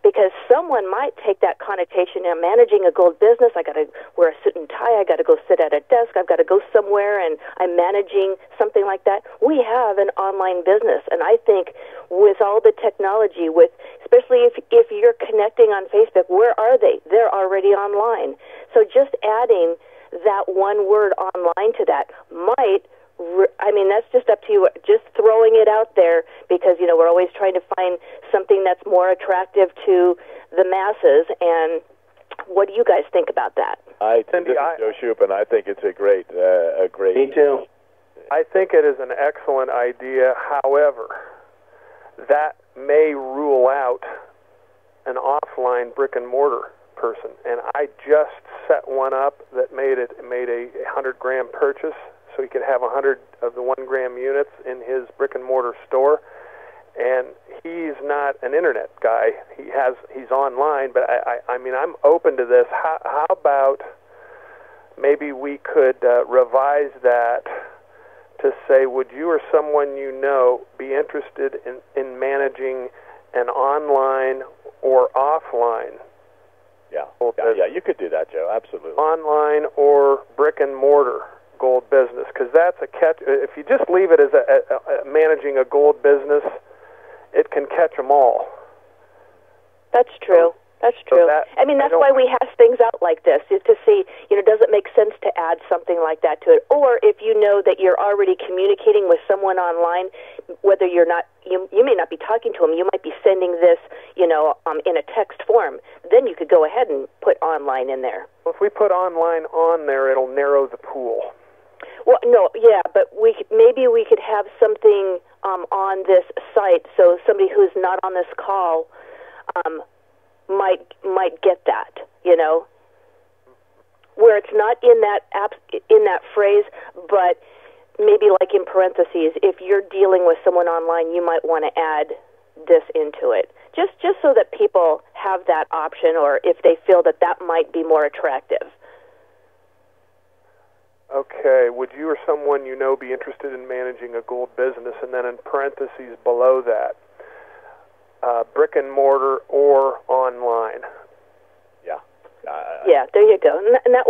Because someone might take that connotation of managing a gold business. I got to wear a suit and tie. I got to go sit at a desk. I've got to go somewhere, and I'm managing something like that. We have an online business, and I think with all the technology, especially if you're connecting on Facebook, where are they? They're already online. So just adding that one word online to that might. That's just up to you. Just throwing it out there because, we're always trying to find something that's more attractive to the masses. And what do you guys think about that? This is Joe Shoop, and I think it's a great. Me too. I think it is an excellent idea. However, that may rule out an offline brick and mortar person. And I just set one up that made a 100-gram purchase. So he could have 100 of the 1 gram units in his brick and mortar store, and he's not an internet guy. He's online, but I'm open to this. How about maybe we could revise that to say, would you or someone you know be interested in managing an online or offline? Yeah, you could do that, Joe. Absolutely. Online or brick and mortar gold business, because that's a catch. If you just leave it as managing a gold business, it can catch them all. That's true. That's true. That's why we hash things out like this, is to see, does it make sense to add something like that to it? Or if you know that you're already communicating with someone online, whether you're not, you may not be talking to them, you might be sending this, in a text form. Then you could go ahead and put online in there. Well, if we put online on there, it'll narrow the pool. Well, no, yeah, but maybe we could have something on this site so somebody who's not on this call might get that, where it's not in that phrase, but maybe like in parentheses. If you're dealing with someone online, you might want to add this into it, just so that people have that option, or if they feel that might be more attractive. Okay, would you or someone you know be interested in managing a gold business? And then in parentheses below that, brick and mortar or online. Yeah. Yeah, there you go. And that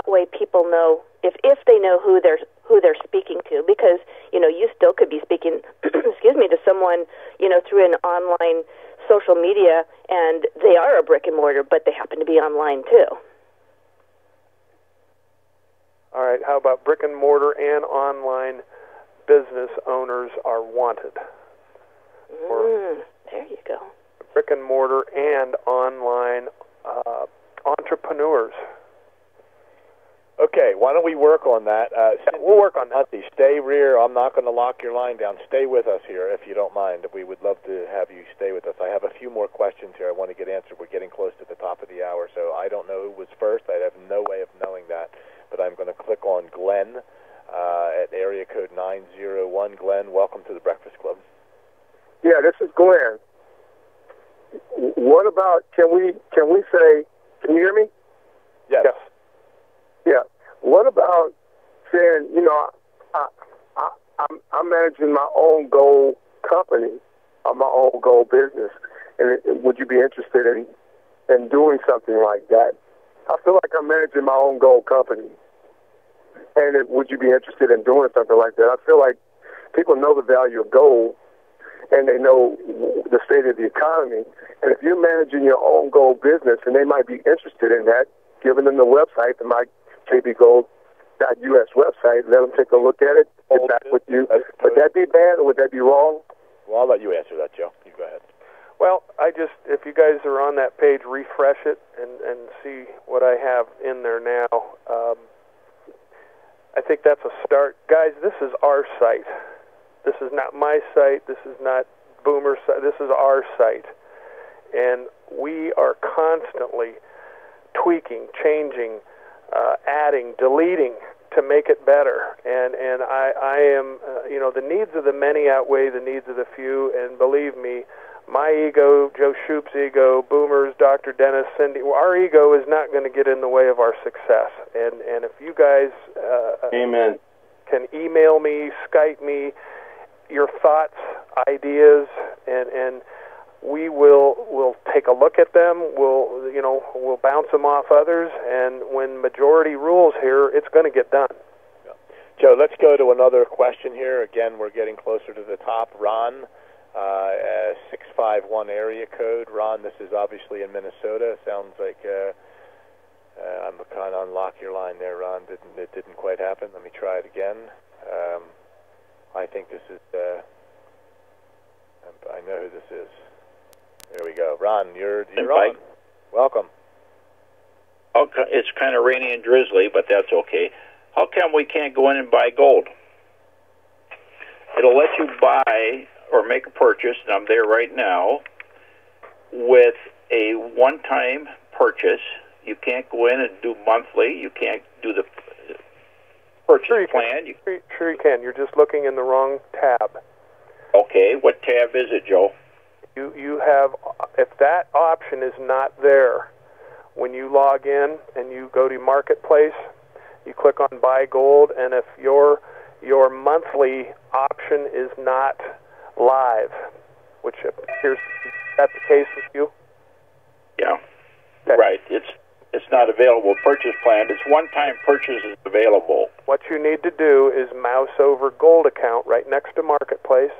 way people know if they know who they're speaking to, because you still could be speaking to someone through an online social media, and they are a brick and mortar, but they happen to be online too. All right, how about brick and mortar and online business owners are wanted? There you go. brick and mortar and online entrepreneurs. Okay, why don't we work on that? We'll work on that. Stay rear. I'm not going to lock your line down. Stay with us here if you don't mind. We would love to have you stay with us. I have a few more questions here I want to get answered. We're getting close to the top of the hour, so I don't know who was first. I have no way of knowing that, but I'm going to click on Glenn at area code 901. Glenn, welcome to the Breakfast Club. Yeah, this is Glenn. What about, can we say, can you hear me? Yes. Yeah. What about saying, I'm managing my own gold company, or my own gold business, and would you be interested in doing something like that? I feel like I'm managing my own gold company, and would you be interested in doing something like that? I feel like people know the value of gold, and they know the state of the economy, and if you're managing your own gold business, and they might be interested in that, giving them the website, the KBGold.us website, let them take a look at it, get back with you. Would that be bad, or would that be wrong? Well, I'll let you answer that, Joe. You go ahead. Well, if you guys are on that page, refresh it and see what I have in there now. I think that's a start. Guys, this is our site. This is not my site. This is not Boomer's site. This is our site. And we are constantly tweaking, changing, adding, deleting to make it better. And I am, the needs of the many outweigh the needs of the few. And believe me, my ego, Joe Shoop's ego, Boomer's, Dr. Dennis, Cindy, our ego is not going to get in the way of our success. And if you guys Amen. can email me, Skype me, your thoughts, ideas, and we'll take a look at them. We'll bounce them off others, and when majority rules here, it's going to get done. Yeah. Joe, let's go to another question here. Again, we're getting closer to the top. Ron, 651 area code. Ron, this is obviously in Minnesota. Sounds like I'm kind of unlock your line there, Ron. It didn't quite happen. Let me try it again. I think this is. I know who this is. There we go. Ron, you're on. Welcome. Okay, it's kind of rainy and drizzly, but that's okay. How come we can't go in and buy gold? It'll let you buy or make a purchase, and I'm there right now, with a one-time purchase. You can't go in and do monthly. You can't do the purchase plan. Sure you can. You're just looking in the wrong tab. Okay, what tab is it, Joe? You have, if that option is not there, when you log in and you go to Marketplace, you click on Buy Gold, and if your monthly option is not live, which appears that's the case with you. Yeah, okay. Right. It's not available. Purchase plan. It's one-time purchase is available. What you need to do is mouse over Gold account right next to Marketplace.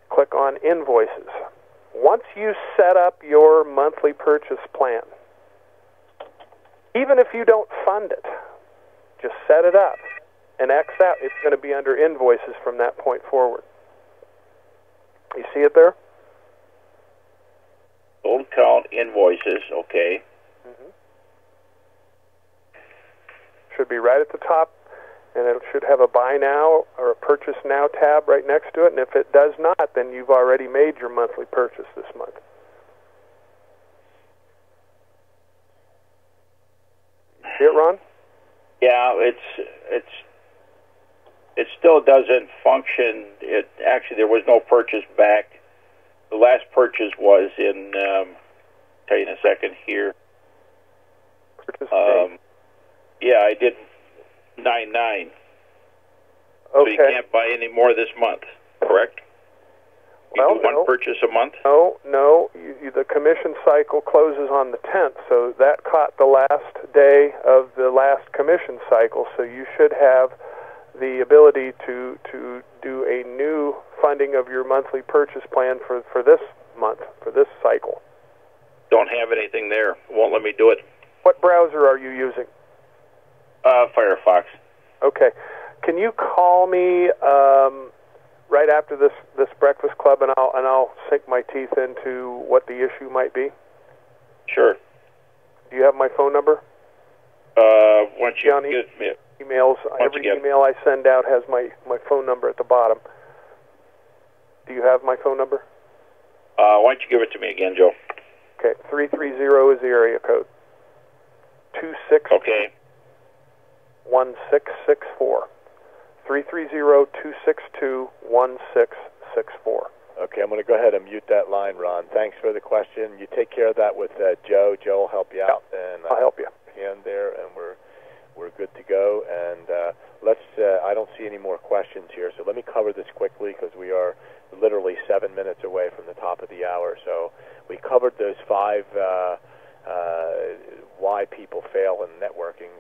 Click on Invoices. Once you set up your monthly purchase plan, even if you don't fund it, just set it up and X out. It's going to be under Invoices from that point forward. You see it there? Gold account Invoices, okay. Mm-hmm. Should be right at the top, and it should have a Buy Now or a Purchase Now tab right next to it, and if it does not, then you've already made your monthly purchase this month. See it, Ron? Yeah, it still doesn't function. Actually, there was no purchase back. The last purchase was in, tell you in a second here. Purchase yeah, I did 9/9. Okay. So you can't buy any more this month, correct? You do one purchase a month? No. The commission cycle closes on the 10th, so that caught the last day of the last commission cycle, so you should have the ability to do a new funding of your monthly purchase plan for this month, for this cycle. Don't have anything there. Won't let me do it. What browser are you using? Firefox. Okay. Can you call me right after this breakfast club, and I'll sink my teeth into what the issue might be? Sure. Do you have my phone number? Once you get me. Emails. Every email I send out has my phone number at the bottom. Do you have my phone number? Why don't you give it to me again, Joe? Okay, 330 is the area code. 26. Okay. 1664. 330-262-1664. Okay, I'm going to go ahead and mute that line, Ron. Thanks for the question. You take care of that with Joe. Joe will help you out, and I'll help you. Hand there, and we're good to go. And let's. I don't see any more questions here, so let me cover this quickly because we are literally 7 minutes away from the top of the hour. So we covered those 5 why people fail in networking,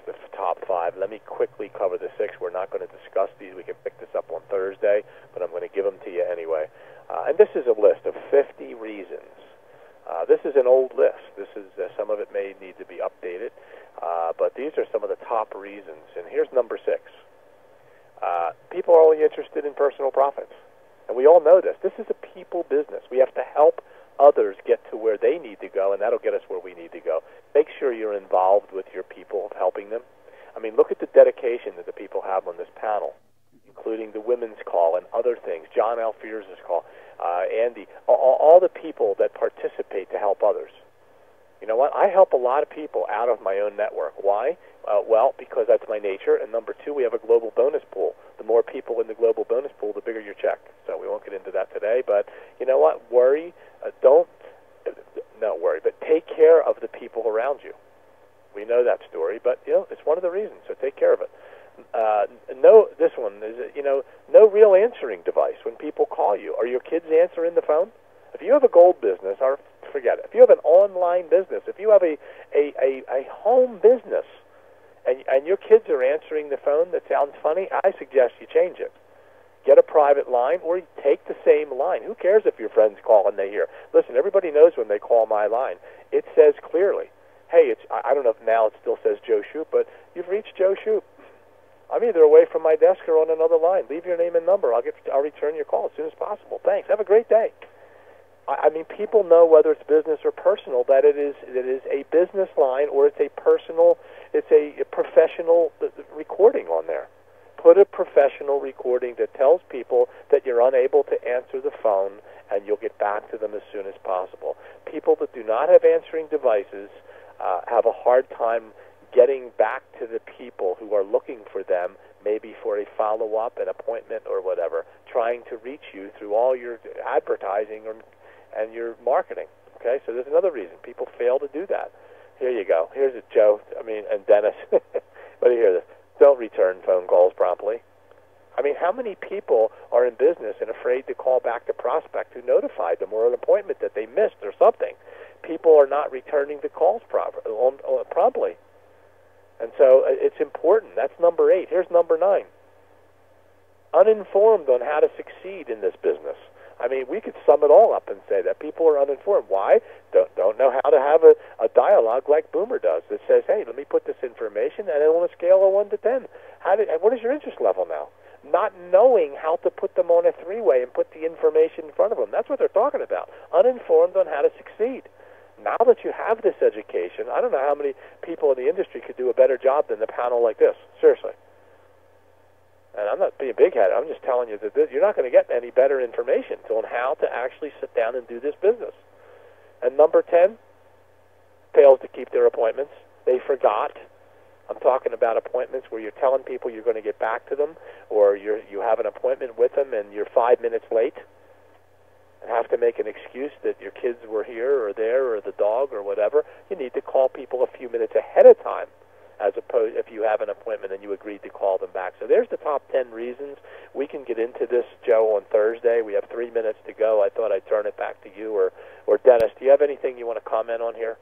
the top 5. Let me quickly cover the 6. We're not going to discuss these. We can pick this up on Thursday, but I'm going to give them to you anyway. And this is a list of 50 reasons. This is an old list. This is some of it may need to be updated, but these are some of the top reasons. And here's number 6. People are only interested in personal profits. And we all know this. This is a people business. We have to help others get to where they need to go, and that'll get us where we need to go. Make sure you're involved with your people of helping them. I mean, look at the dedication that the people have on this panel, including the women's call and other things, John Alfier's call, Andy, all the people that participate to help others. You know what? I help a lot of people out of my own network. Why? Well, because that's my nature. And number 2, we have a global bonus pool. The more people in the global bonus pool, the bigger your check. So we won't get into that today. But you know what? Not worry, but take care of the people around you. We know that story, but it's one of the reasons. So take care of it. This one is no real answering device when people call you. Are your kids answering the phone? If you have a gold business, or forget it. If you have an online business, if you have a home business, and your kids are answering the phone that sounds funny, I suggest you change it. Get a private line, or take the same line. Who cares if your friends call and they hear? Listen, everybody knows when they call my line. It says clearly, hey, I don't know if now it still says Joe Shoop, but you've reached Joe Shoop. I'm either away from my desk or on another line. Leave your name and number. I'll return your call as soon as possible. Thanks. Have a great day. I mean, people know whether it's business or personal that it is a business line or it's a personal, it's a professional recording on there. Put a professional recording that tells people that you're unable to answer the phone and you'll get back to them as soon as possible. People that do not have answering devices have a hard time getting back to the people who are looking for them, maybe for a follow-up, an appointment, or whatever, trying to reach you through all your advertising and your marketing. Okay, so there's another reason people fail to do that. Here you go. Here's it, Joe. And Dennis. Let me hear this. Don't return phone calls promptly. I mean, how many people are in business and afraid to call back the prospect who notified them or an appointment that they missed or something? People are not returning the calls promptly. And so it's important. That's number 8. Here's number 9. Uninformed on how to succeed in this business. I mean, we could sum it all up and say that people are uninformed. Why? Don't know how to have a dialogue like Boomer does that says, hey, let me put this information, and then on a scale of 1 to 10, what is your interest level now? Not knowing how to put them on a 3-way and put the information in front of them. That's what they're talking about. Uninformed on how to succeed. Now that you have this education, I don't know how many people in the industry could do a better job than the panel like this. Seriously. And I'm not being big-headed. I'm just telling you that you're not going to get any better information on how to actually sit down and do this business. And number 10, fails to keep their appointments. They forgot. I'm talking about appointments where you're telling people you're going to get back to them, or you have an appointment with them and you're 5 minutes late and have to make an excuse that your kids were here or there or the dog or whatever. You need to call people a few minutes ahead of time, as opposed if you have an appointment and you agreed to call them back. So there's the top 10 reasons. We can get into this, Joe, on Thursday. We have 3 minutes to go. I thought I'd turn it back to you or Dennis. Do you have anything you want to comment on here?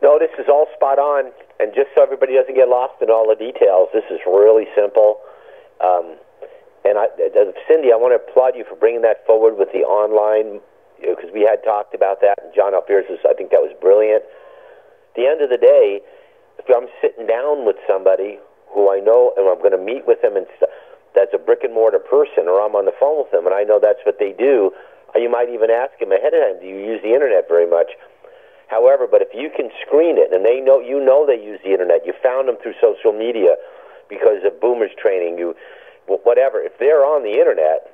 No, this is all spot on. And just so everybody doesn't get lost in all the details, this is really simple. Cindy, I want to applaud you for bringing that forward with the online, because we had talked about that, and John Alfier's, I think that was brilliant. At the end of the day, if I'm sitting down with somebody who I know and I'm going to meet with them, and that's a brick and mortar person, or I'm on the phone with them, and I know that's what they do, you might even ask them ahead of time, do you use the internet very much? However, but if you can screen it, and they know they use the internet, you found them through social media because of Boomer's training, whatever. If they're on the internet,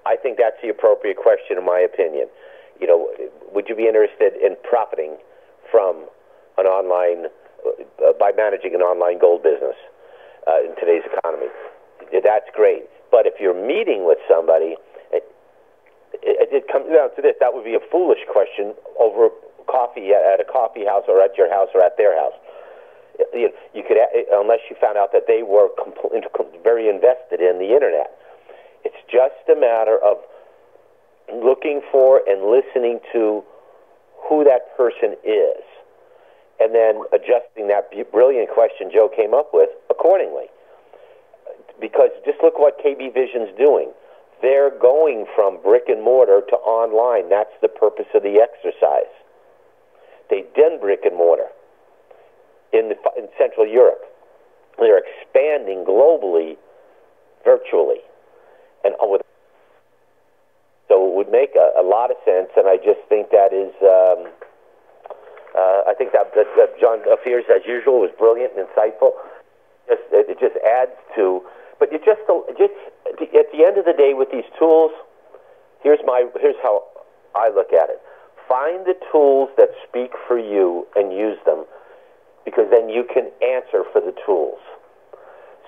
I think that's the appropriate question, in my opinion. Would you be interested in profiting from an online, by managing an online gold business in today's economy? That's great. But if you're meeting with somebody, it comes down to this. That would be a foolish question over coffee at a coffee house or at your house or at their house. You could, unless you found out that they were very invested in the internet. It's just a matter of looking for and listening to who that person is, and then adjusting that brilliant question Joe came up with accordingly. Because just look what KB Vision's doing. They're going from brick and mortar to online. That's the purpose of the exercise. They did brick and mortar in Central Europe. They're expanding globally, virtually, and so it would make a lot of sense. And I just think that is. I think that John Fears, as usual, was brilliant and insightful. It just adds to. But you just at the end of the day with these tools, here's how I look at it. Find the tools that speak for you and use them, because then you can answer for the tools.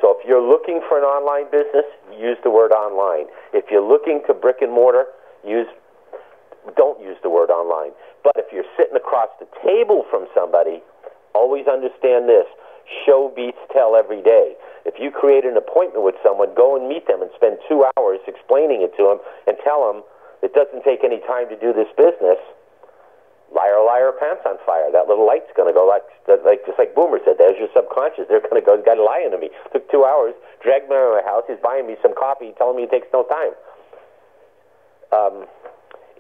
So if you're looking for an online business, use the word online. If you're looking to brick and mortar, don't use the word online. But if you're sitting across the table from somebody, always understand this. Show beats tell every day. If you create an appointment with someone, go and meet them and spend 2 hours explaining it to them and tell them it doesn't take any time to do this business. Liar, liar, pants on fire. That little light's going to go just like Boomer said. There's your subconscious. They're going to go, got lying to me. Took 2 hours, dragged me out of my house. He's buying me some coffee, telling me it takes no time.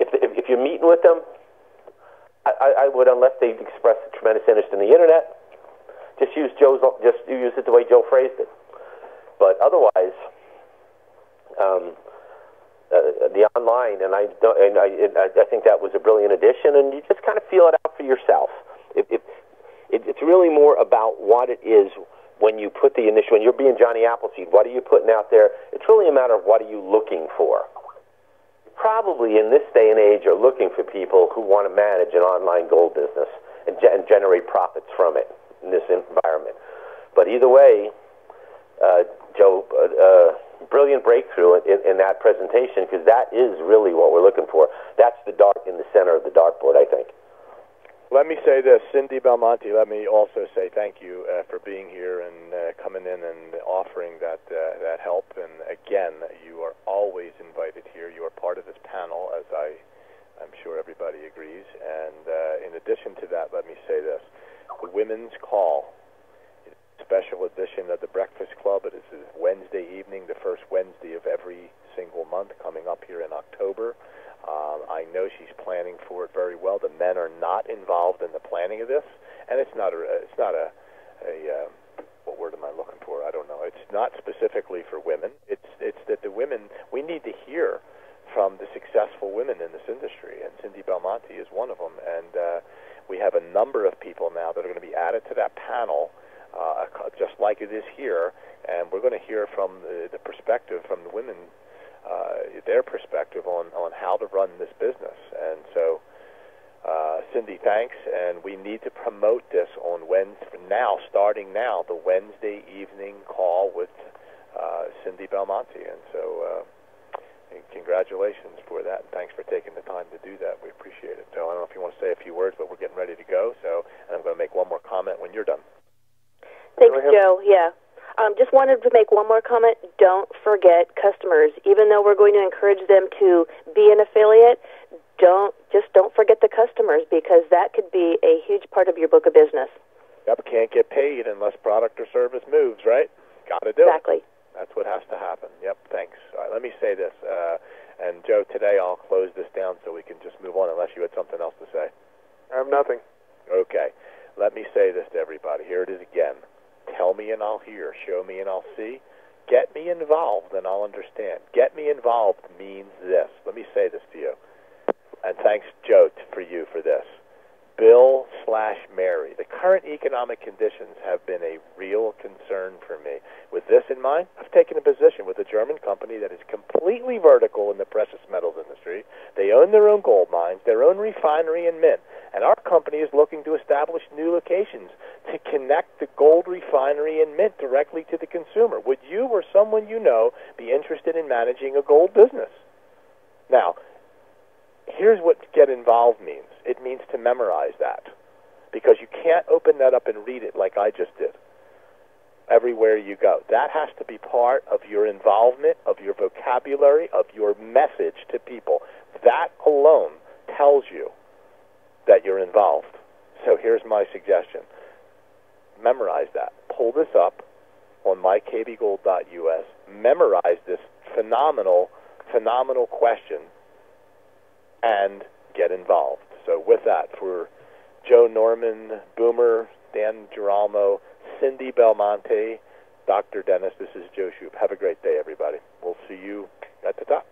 If you're meeting with them, I would, unless they express a tremendous interest in the internet, just use it the way Joe phrased it. But otherwise, the online, and I think that was a brilliant addition, and you just kind of feel it out for yourself. It's really more about what it is when you put when you're being Johnny Appleseed, what are you putting out there? It's really a matter of what are you looking for. Probably in this day and age are looking for people who want to manage an online gold business and generate profits from it in this environment. But either way, Joe, brilliant breakthrough in that presentation, because that is really what we're looking for. That's the dark in the center of the dartboard, I think. Let me say this, Cindy Belmonte, let me also say thank you for being here and coming in and offering that help. And again, you are always invited here. You are part of this panel, as I'm sure everybody agrees. And in addition to that, let me say this. The Women's Call, special edition of the Breakfast Club. It is Wednesday evening, the first Wednesday of every single month, coming up here in October. I know she's planning for it very well. The men are not involved in the planning of this, and it's not a what word am I looking for? I don't know. It's not specifically for women. It's that the women, we need to hear from the successful women in this industry, and Cindy Belmonte is one of them. And we have a number of people now that are going to be added to that panel, just like it is here, and we're going to hear from the perspective from the women, their perspective on how to run this business. And so, Cindy, thanks, and we need to promote this on Wednesday now, starting now, the Wednesday evening call with Cindy Belmonte. And so, congratulations for that, and thanks for taking the time to do that. We appreciate it. So I don't know if you want to say a few words, but we're getting ready to go. So, and I'm going to make one more comment when you're done. Thanks, Joe. Yeah. Just wanted to make one more comment. Don't forget customers. Even though we're going to encourage them to be an affiliate, don't forget the customers, because that could be a huge part of your book of business. Yep, can't get paid unless product or service moves, right? Got to do exactly. it. That's what has to happen. Yep, thanks. All right, let me say this. And, Joe, today I'll close this down so we can just move on, unless you had something else to say. I have nothing. Okay. Let me say this to everybody. Here it is again. Tell me and I'll hear. Show me and I'll see. Get me involved, and I'll understand. Get me involved means this. Let me say this to you. And thanks, Joe, for you for this. Bill/Mary. The current economic conditions have been a real concern for me. With this in mind, I've taken a position with a German company that is completely vertical in the precious metals industry. They own their own gold mines, their own refinery and mint, and our company is looking to establish new locations to connect the gold refinery and mint directly to the consumer. Would you or someone you know be interested in managing a gold business? Now, here's what get involved means. It means to memorize that, because you can't open that up and read it like I just did everywhere you go. That has to be part of your involvement, of your vocabulary, of your message to people. That alone tells you that you're involved. So here's my suggestion. Memorize that. Pull this up on mykbgold.us. Memorize this phenomenal question and get involved. So with that, for Joe Norman, Boomer, Dan Giralmo, Cindy Belmonte, Dr. Dennis, this is Joe Shoop. Have a great day, everybody. We'll see you at the top.